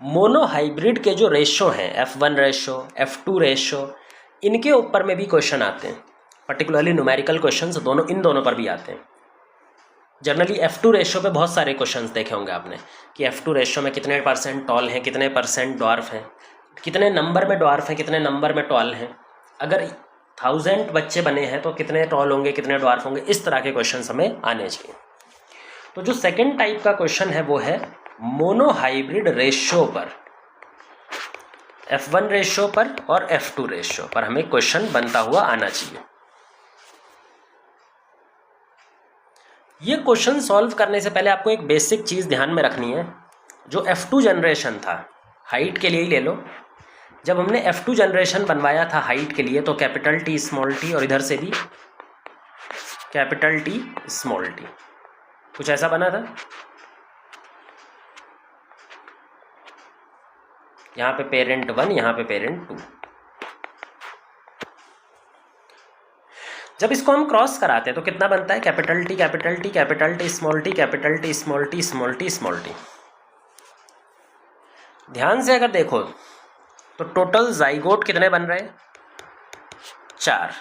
मोनोहाइब्रिड के जो रेशो हैं, F1 रेशो, F2 रेशो, इनके ऊपर में भी क्वेश्चन आते हैं। पर्टिकुलरली न्यूमेरिकल क्वेश्चंस दोनों, इन दोनों पर भी आते हैं। जनरली F2 रेशो पे बहुत सारे क्वेश्चंस देखे होंगे आपने कि F2 रेशो में कितने % टॉल हैं, कितने % डॉर्फ हैं, कितने नंबर में डॉर्फ हैं, कितने नंबर में टॉल हैं, अगर 1000 बच्चे बने हैं तो कितने टॉल होंगे, कितने डॉर्फ होंगे। इस तरह के क्वेश्चन हमें आने चाहिए। तो जो सेकंड टाइप का क्वेश्चन है वो है मोनोहाइब्रिड रेशो पर, F1 रेशो पर और F2 रेशो पर हमें क्वेश्चन बनता हुआ आना चाहिए। ये क्वेश्चन सॉल्व करने से पहले आपको एक बेसिक चीज़ ध्यान में रखनी है। जो F2 जनरेशन था, हाइट के लिए ही ले लो, जब हमने F2 जनरेशन बनवाया था हाइट के लिए तो कैपिटल T स्मॉल t और इधर से भी कैपिटल T स्मॉल t, कुछ ऐसा बना था। यहाँ पे पेरेंट 1, यहाँ पे पेरेंट 2। जब इसको हम क्रॉस कराते हैं तो कितना बनता है? Capital T capital T capital T small t capital T small t small t small t। ध्यान से अगर देखो तो टोटल जाइगोट कितने बन रहे हैं? 4।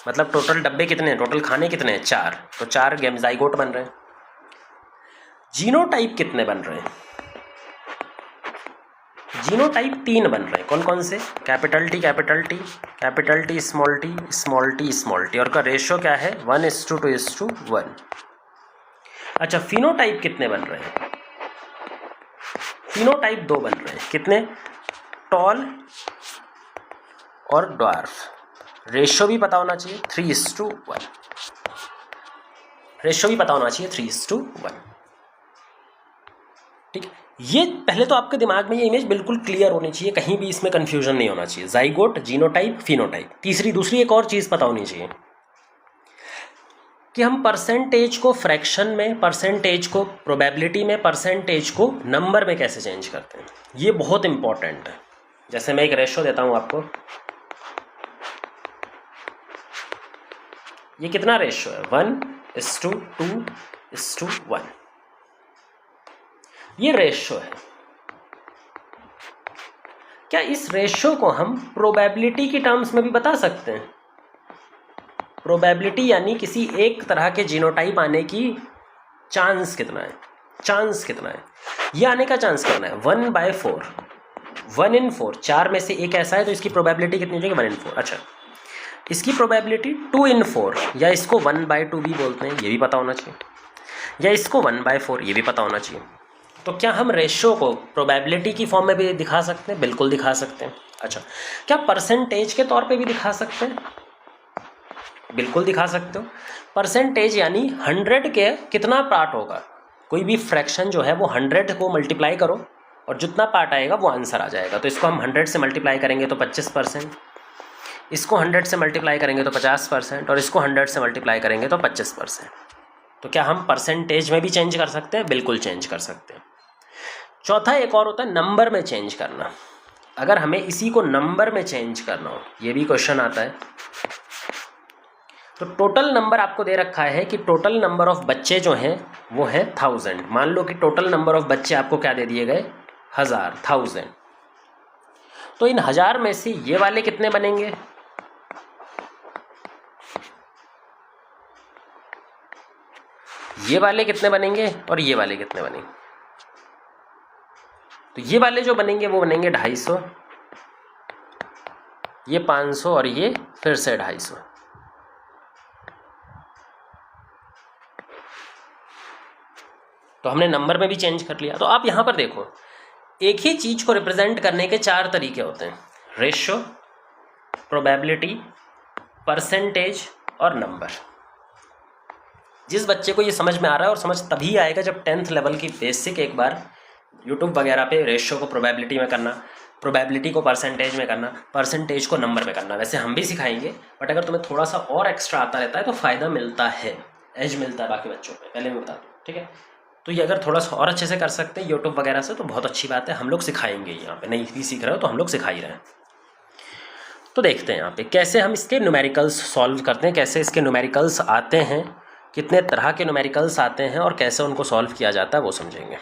मतलब टोटल डब्बे कितने हैं, टोटल खाने कितने हैं? 4। तो 4 जाइगोट बन रहे हैं। जीनोटाइप कितने बन रहे हैं? जीनोटाइप 3 बन रहे हैं। कौन कौन से? Capital T capital T capital T small t small t small t, और का रेशियो क्या है? 1:2:1। अच्छा, फिनोटाइप कितने बन रहे हैं? फिनोटाइप 2 बन रहे हैं। कितने? टॉल और ड्वार्फ। रेशियो भी पता होना चाहिए 3:1। रेशियो भी पता होना चाहिए 3:1। ठीक है, ये पहले तो आपके दिमाग में ये इमेज बिल्कुल क्लियर होनी चाहिए, कहीं भी इसमें कंफ्यूजन नहीं होना चाहिए। Zygote, genotype, phenotype. दूसरी एक और चीज़ पता होनी चाहिए कि हम परसेंटेज को फ्रैक्शन में, परसेंटेज को प्रोबेबिलिटी में, परसेंटेज को नंबर में कैसे चेंज करते हैं। ये बहुत इंपॉर्टेंट है। जैसे मैं एक रेशो देता हूँ आपको, ये कितना रेशो है? 1:2:1। ये रेशो है। क्या इस रेशो को हम प्रोबेबिलिटी की टर्म्स में भी बता सकते हैं? प्रोबेबिलिटी यानी किसी एक तरह के जीनोटाइप आने की चांस कितना है, चांस कितना है, ये आने का चांस कितना है? 1/4, 1 in 4। 4 में से एक ऐसा है तो इसकी प्रोबेबिलिटी कितनी हो जाएगी? 1 in 4। अच्छा, इसकी प्रोबेबिलिटी 2 in 4, या इसको 1/2 भी बोलते हैं, ये भी पता होना चाहिए, या इसको 1/4, ये भी पता होना चाहिए। तो क्या हम रेशो को प्रोबेबिलिटी की फॉर्म में भी दिखा सकते हैं? बिल्कुल दिखा सकते हैं। अच्छा, क्या परसेंटेज के तौर पे भी दिखा सकते हैं? बिल्कुल दिखा सकते हो। परसेंटेज यानी 100 के कितना पार्ट होगा, कोई भी फ्रैक्शन जो है वो 100 को मल्टीप्लाई करो और जितना पार्ट आएगा वो आंसर आ जाएगा। तो इसको हम 100 से मल्टीप्लाई करेंगे तो 25%, इसको 100 से मल्टीप्लाई करेंगे तो 50%, और इसको 100 से मल्टीप्लाई करेंगे तो 25%। तो क्या हम परसेंटेज में भी चेंज कर सकते हैं? बिल्कुल चेंज कर सकते हैं। चौथा एक और होता है नंबर में चेंज करना। अगर हमें इसी को नंबर में चेंज करना हो, ये भी क्वेश्चन आता है। तो टोटल नंबर आपको दे रखा है कि टोटल नंबर ऑफ बच्चे जो हैं वो है 1000। मान लो कि टोटल नंबर ऑफ बच्चे आपको क्या दे दिए गए? 1000। तो इन 1000 में से ये वाले कितने बनेंगे? ये वाले कितने बनेंगे और ये वाले कितने बनेंगे? तो ये वाले जो बनेंगे वो बनेंगे 250, ये 500 और ये फिर से 250। तो हमने नंबर में भी चेंज कर लिया। तो आप यहां पर देखो, एक ही चीज को रिप्रेजेंट करने के 4 तरीके होते हैं: रेशियो, प्रोबेबिलिटी, परसेंटेज और नंबर। जिस बच्चे को ये समझ में आ रहा है, और समझ तभी आएगा जब 10th लेवल की बेसिक एक बार यूट्यूब वगैरह पे रेशियो को प्रोबेबिलिटी में करना, प्रोबेबिलिटी को परसेंटेज में करना, परसेंटेज को नंबर में करना। वैसे हम भी सिखाएंगे, बट अगर तुम्हें थोड़ा सा और एक्स्ट्रा आता रहता है तो फ़ायदा मिलता है, एज मिलता है बाकी बच्चों पे, पहले मैं बता दूँ, ठीक है। तो ये अगर थोड़ा सा और अच्छे से कर सकते हैं यूट्यूब वगैरह से तो बहुत अच्छी बात है। हम लोग सिखाएंगे, यहाँ पे नहीं भी सीख रहे हो तो हम लोग सिखा ही रहे हैं। तो देखते हैं यहाँ पे कैसे हम इसके न्यूमेरिकल्स सॉल्व करते हैं, कैसे इसके न्यूमेरिकल्स आते हैं, कितने तरह के न्यूमेरिकल्स आते हैं और कैसे उनको सॉल्व किया जाता है वो समझेंगे।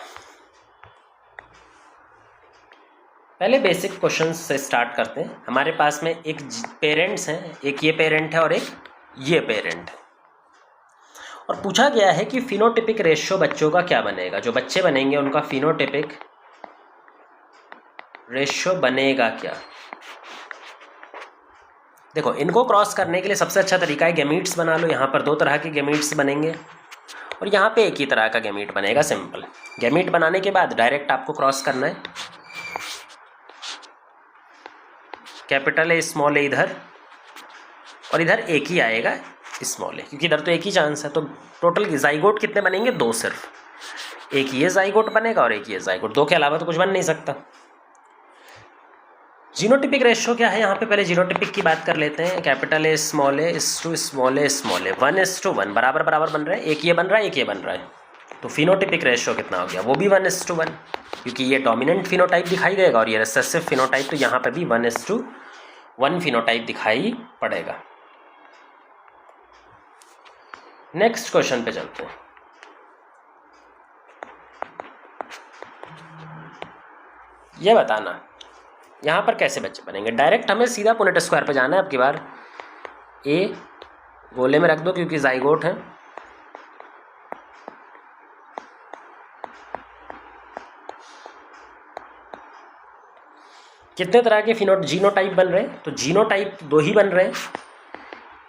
पहले बेसिक क्वेश्चंस से स्टार्ट करते हैं। हमारे पास में एक पेरेंट्स हैं, एक ये पेरेंट है और एक ये पेरेंट है, और पूछा गया है कि फिनोटिपिक रेशियो बच्चों का क्या बनेगा। जो बच्चे बनेंगे उनका फिनोटिपिक रेशियो बनेगा क्या। देखो, इनको क्रॉस करने के लिए सबसे अच्छा तरीका है गैमीट्स बना लो। यहाँ पर 2 तरह के गैमीट्स बनेंगे और यहाँ पे एक ही तरह का गैमीट बनेगा, सिंपल। गैमीट बनाने के बाद डायरेक्ट आपको क्रॉस करना है, कैपिटल ए स्मॉल ए इधर, और इधर एक ही आएगा स्मॉल ए, क्योंकि इधर तो एक ही चांस है। तो टोटल जाइगोट कितने बनेंगे? 2 सिर्फ। एक ये जाइगोट बनेगा और एक ये जाइगोट, 2 के अलावा तो कुछ बन नहीं सकता। जीनोटिपिक रेशियो क्या है यहाँ पे? पहले जीनोटिपिक की बात कर लेते हैं। कैपिटल ए स्मॉल ए इस टू स्मॉल ए स्मॉल ए, 1:1 बराबर बराबर बन रहा है। एक ये बन रहा है, एक ये बन रहा है। तो फिनोटिपिक रेशियो कितना हो गया? वो भी 1:1, क्योंकि ये डोमिनेंट फिनोटाइप दिखाई देगा और ये रिसेसिव फिनोटाइप, तो यहाँ पे भी 1:1 फिनोटाइप दिखाई पड़ेगा। नेक्स्ट क्वेश्चन पे चलते हैं। ये बताना यहाँ पर कैसे बच्चे बनेंगे। डायरेक्ट हमें सीधा पुनेट स्क्वायर पे जाना है। अब की बार ए गोले में रख दो क्योंकि जाइगोट है, कितने तरह के जीनोटाइप बन रहे हैं? तो जीनोटाइप 2 ही बन रहे हैं,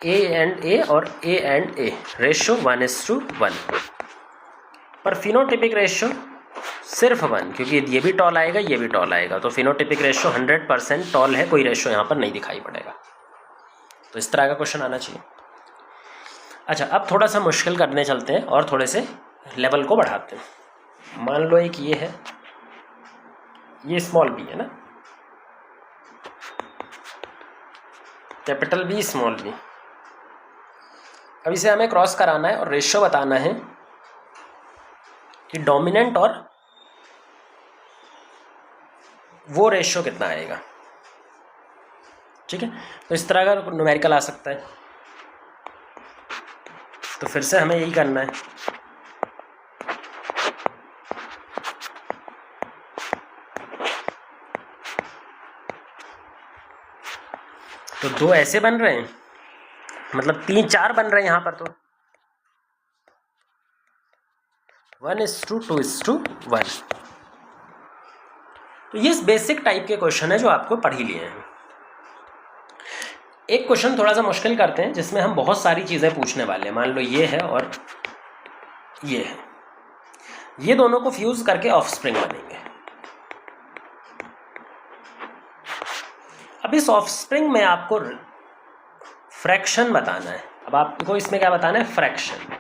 ए एंड ए और ए एंड ए, रेशियो 1:1। पर फिनोटिपिक रेशियो सिर्फ 1, क्योंकि ये भी टॉल आएगा, ये भी टॉल आएगा। तो फिनोटिपिक रेशियो 100% टॉल है, कोई रेशियो यहाँ पर नहीं दिखाई पड़ेगा। तो इस तरह का क्वेश्चन आना चाहिए। अच्छा, अब थोड़ा सा मुश्किल करने चलते हैं और थोड़े से लेवल को बढ़ाते हैं। मान लो एक ये है, ये स्मॉल बी है ना, कैपिटल बी स्मॉल बी। अब इसे हमें क्रॉस कराना है और रेशियो बताना है कि डोमिनेंट और वो रेशियो कितना आएगा, ठीक है। तो इस तरह का न्यूमेरिकल आ सकता है। तो फिर से हमें यही करना है। तो 2 ऐसे बन रहे हैं, मतलब 3-4 बन रहे हैं यहाँ पर। तो 1:2:1। तो ये बेसिक टाइप के क्वेश्चन है जो आपको पढ़ ही लिए हैं। एक क्वेश्चन थोड़ा सा मुश्किल करते हैं जिसमें हम बहुत सारी चीज़ें पूछने वाले हैं। मान लो ये है और ये है, ये दोनों को फ्यूज करके ऑफस्प्रिंग बनेंगे। अब इस ऑफस्प्रिंग में आपको फ्रैक्शन बताना है। अब आपको इसमें क्या बताना है, फ्रैक्शन।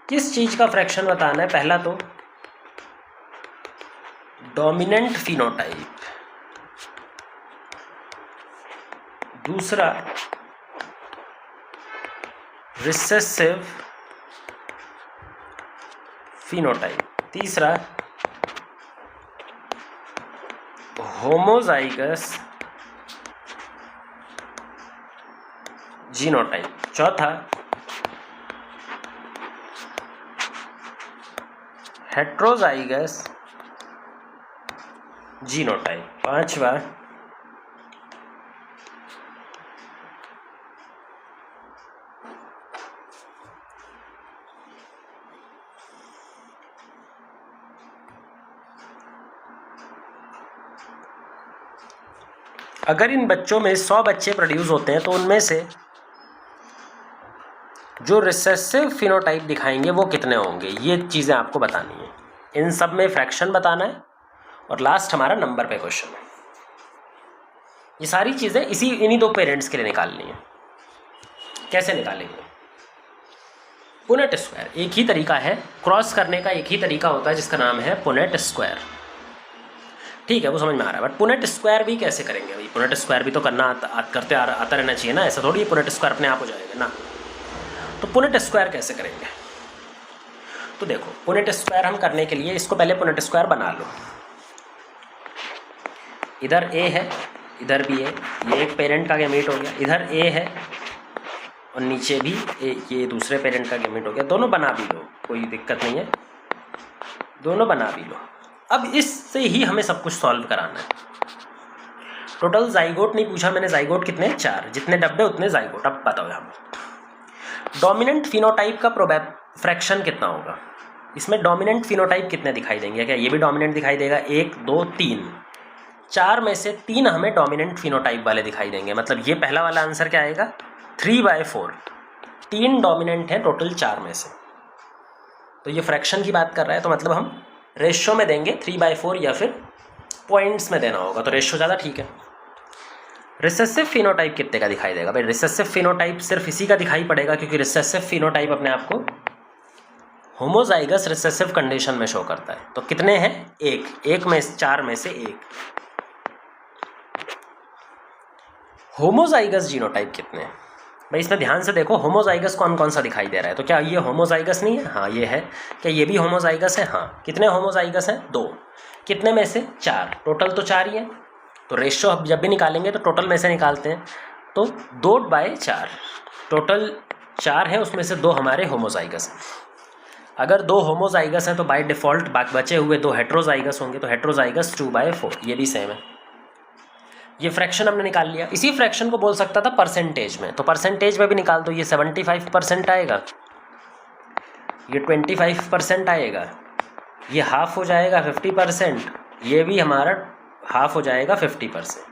किस चीज का फ्रैक्शन बताना है, पहला तो डोमिनेंट फिनोटाइप, दूसरा रिसेसिव फिनोटाइप, तीसरा होमोजाइगस जीनोटाइप, चौथा हेट्रोजाइगस जीनोटाइप, पांचवा अगर इन बच्चों में 100 बच्चे प्रोड्यूस होते हैं तो उनमें से जो रिसेसिव फिनोटाइप दिखाएंगे वो कितने होंगे, ये चीज़ें आपको बतानी है। इन सब में फ्रैक्शन बताना है और लास्ट हमारा नंबर पे क्वेश्चन है। ये सारी चीज़ें इन्हीं दो पेरेंट्स के लिए निकालनी है। कैसे निकालेंगे, पुनेट स्क्वायर, एक ही तरीका है क्रॉस करने का, एक ही तरीका होता है जिसका नाम है पुनेट स्क्वायर। ठीक है, वो समझ में आ रहा है, बट पुनेट स्क्वायर भी कैसे करेंगे भाई, पुनेट स्क्वायर भी तो करना आता रहना चाहिए ना, ऐसा थोड़ी पुनेट स्क्वायर अपने आप हो जाएगा ना। तो पुनेट स्क्वायर कैसे करेंगे, तो देखो पुनेट स्क्वायर हम करने के लिए इसको पहले पुनेट स्क्वायर बना लो। इधर ए है, इधर भी है, ये एक पेरेंट का गैमेट हो गया, इधर ए है और नीचे भी ए, ये दूसरे पेरेंट का गैमेट हो गया। दोनों बना भी लो, कोई दिक्कत नहीं है, दोनों बना भी लो। अब इससे ही हमें सब कुछ सॉल्व कराना है। टोटल जाइगोट नहीं पूछा मैंने, जाइगोट कितने, 4, जितने डब्बे उतने जाइगोट। अब बताओ यहाँ डोमिनेंट फिनोटाइप का फ्रैक्शन कितना होगा, इसमें डोमिनेंट फिनोटाइप कितने दिखाई देंगे, क्या ये भी डोमिनेंट दिखाई देगा, 1 2 3, 4 में से 3 हमें डोमिनेंट फिनोटाइप वाले दिखाई देंगे। मतलब ये पहला वाला आंसर क्या आएगा, 3/4, 3 डोमिनेंट है टोटल 4 में से। तो ये फ्रैक्शन की बात कर रहा है, तो मतलब हम रेशियो में देंगे 3/4 या फिर पॉइंट्स में देना होगा, तो रेशियो ज़्यादा ठीक है। रिसेसिव फिनोटाइप कितने का दिखाई देगा भाई, रिसेसिव फिनोटाइप सिर्फ इसी का दिखाई पड़ेगा क्योंकि रिसेसिव फिनोटाइप अपने आप को होमोजाइगस रिसेसिव कंडीशन में शो करता है। तो कितने हैं, 1 में 4 में से 1। होमोजाइगस जीनोटाइप कितने हैं भाई, इसमें ध्यान से देखो, होमोजाइगस कौन कौन सा दिखाई दे रहा है। तो क्या ये होमोजाइगस नहीं है, हाँ ये है। क्या ये भी होमोजाइगस है, हाँ। कितने होमोजाइगस हैं, 2, कितने में से 4, टोटल तो 4 ही है। तो रेशियो अब जब भी निकालेंगे तो टोटल में से निकालते हैं, तो 2/4, टोटल 4 है, उसमें से 2 हमारे होमोजाइगस हैं। अगर 2 होमोजाइगस हैं तो बाय डिफ़ॉल्ट बचे हुए 2 हेट्रोजाइगस होंगे, तो हेट्रोजाइगस 2/4, ये भी सेम है। ये फ्रैक्शन हमने निकाल लिया। इसी फ्रैक्शन को बोल सकता था परसेंटेज में, तो परसेंटेज में भी निकाल दो। ये 75% आएगा, ये 25% आएगा, ये हाफ हो जाएगा 50%, ये भी हमारा हाफ हो जाएगा 50%।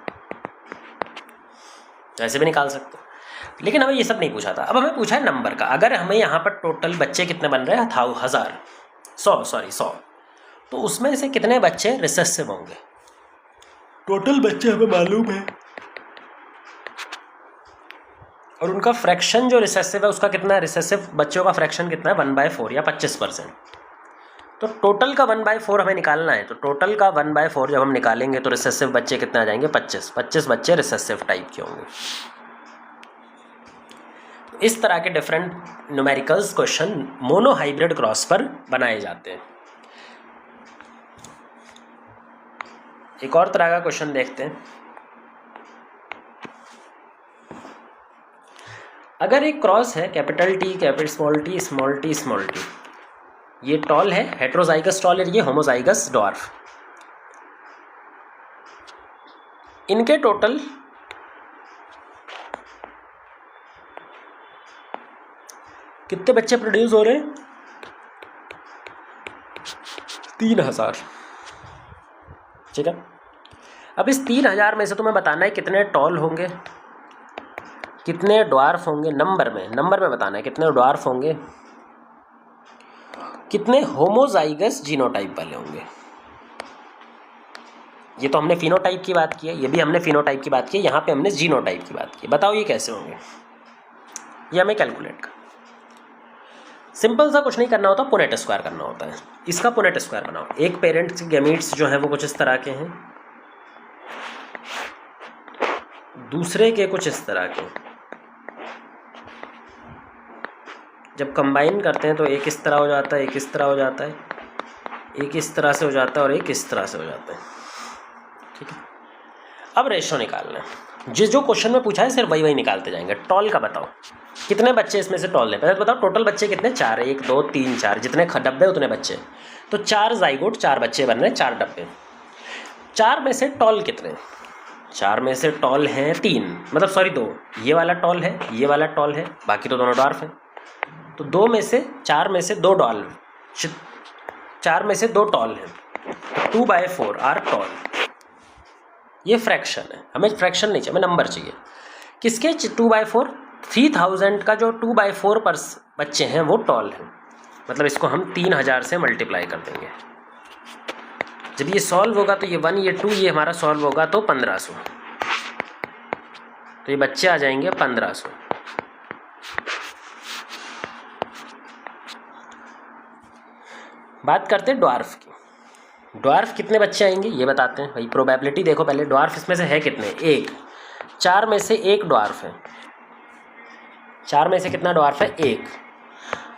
तो ऐसे भी निकाल सकते हो, लेकिन हमें ये सब नहीं पूछा था। अब हमें पूछा है नंबर का। अगर हमें यहाँ पर टोटल बच्चे कितने बन रहे हैं, 100, तो उसमें से कितने बच्चे रिसेसिव होंगे। टोटल बच्चे हमें मालूम है और उनका फ्रैक्शन जो रिसेसिव है उसका कितना है, रिसेसिव बच्चों का फ्रैक्शन कितना है, 1/4 या 25%। तो टोटल का 1/4 हमें निकालना है। तो टोटल का 1/4 जब हम निकालेंगे तो रिसेसिव बच्चे कितने आ जाएंगे, 25 बच्चे रिसेसिव टाइप के होंगे। इस तरह के different numericals question mono hybrid cross पर बनाए जाते हैं। एक और तरह का क्वेश्चन देखते हैं। अगर एक क्रॉस है capital T, capital small T, ये टॉल है, हेट्रोजाइगस टॉल है, ये होमोजाइगस डॉर्फ। इनके टोटल कितने बच्चे प्रोड्यूस हो रहे हैं, 3000। ठीक है, अब इस 3000 में से तुम्हें बताना है कितने टॉल होंगे, कितने ड्वार्फ होंगे, नंबर में बताना है कितने ड्वार्फ होंगे, कितने होमोजाइगस जीनोटाइप वाले होंगे। ये तो हमने फिनोटाइप की बात की है, ये भी हमने फिनोटाइप की बात की है, यहाँ पे हमने जीनोटाइप की बात की है। बताओ ये कैसे होंगे। ये हमें कैलकुलेट करना। सिंपल सा कुछ नहीं करना होता, पुनेट स्क्वायर करना होता है। इसका पुनेट स्क्वायर बनाओ। एक पेरेंट के गैमीट्स जो हैं वो कुछ इस तरह के हैं, दूसरे के कुछ इस तरह के। जब कंबाइन करते हैं तो एक इस तरह हो जाता है, एक इस तरह हो जाता है, एक इस तरह से हो जाता है और एक इस तरह से हो जाता है। ठीक है, अब रेशो निकालना है। जो क्वेश्चन में पूछा है सिर्फ वही निकालते जाएंगे। टॉल का बताओ, कितने बच्चे इसमें से टॉल हैं? पहले बताओ टोटल बच्चे कितने? 4, 1 2 3 4, जितने डब्बे उतने बच्चे। तो 4 जाइगोट, 4 बच्चे बन रहे हैं, 4 डब्बे। 4 में से टॉल कितने? 4 में से टॉल हैं 3, मतलब सॉरी 2। ये वाला टॉल है, ये वाला टॉल है, बाकी तो दोनों डॉर्फ हैं। तो 4 में से 2 डॉल, 4 में से 2 टॉल हैं। 2/4 आर टॉल। ये फ्रैक्शन है, हमें फ्रैक्शन नहीं चाहिए, हमें नंबर चाहिए। किसके 2/4? 3000 का जो 2/4 पर बच्चे हैं वो टॉल हैं। मतलब इसको हम 3000 से मल्टीप्लाई कर देंगे। जब ये सॉल्व होगा तो ये 1, ये 2, ये हमारा सॉल्व होगा तो 1500। तो ये बच्चे आ जाएंगे 1500। बात करते हैं ड्वार्फ की। ड्वार्फ कितने बच्चे आएंगे ये बताते हैं भाई। प्रोबेबिलिटी देखो पहले, ड्वार्फ इसमें से है कितने? 1। 4 में से 1 ड्वार्फ है। 4 में से कितना ड्वार्फ है? 1।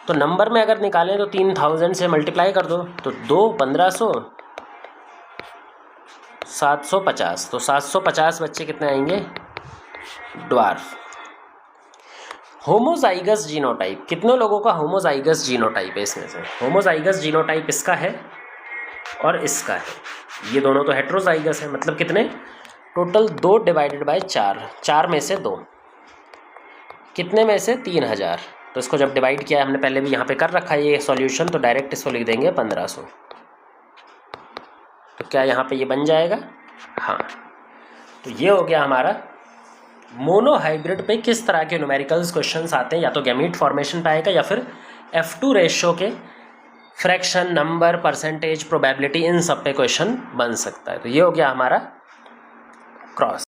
तो नंबर में अगर निकालें तो 3000 से मल्टीप्लाई कर दो, तो 2 1500 750। तो 750 बच्चे कितने आएंगे? ड्वार्फ। होमोजाइगस जीनोटाइप, कितने लोगों का होमोजाइगस जीनोटाइप है इसमें से? होमोजाइगस जीनोटाइप इसका है और इसका है। ये दोनों तो हेट्रोजाइगस है, मतलब कितने? टोटल 2 डिवाइडेड बाय 4, 4 में से 2, कितने में से? 3000। तो इसको जब डिवाइड किया, हमने पहले भी यहाँ पे कर रखा है ये सॉल्यूशन, तो डायरेक्ट इसको लिख देंगे 1500। तो क्या यहाँ पे ये बन जाएगा? हाँ। तो ये हो गया हमारा मोनोहाइब्रिड पे किस तरह के न्यूमेरिकल्स क्वेश्चंस आते हैं। या तो गैमीट फॉर्मेशन पे आएगा या फिर F2 रेशियो के फ्रैक्शन, नंबर, परसेंटेज, प्रोबेबिलिटी, इन सब पे क्वेश्चन बन सकता है। तो ये हो गया हमारा क्रॉस।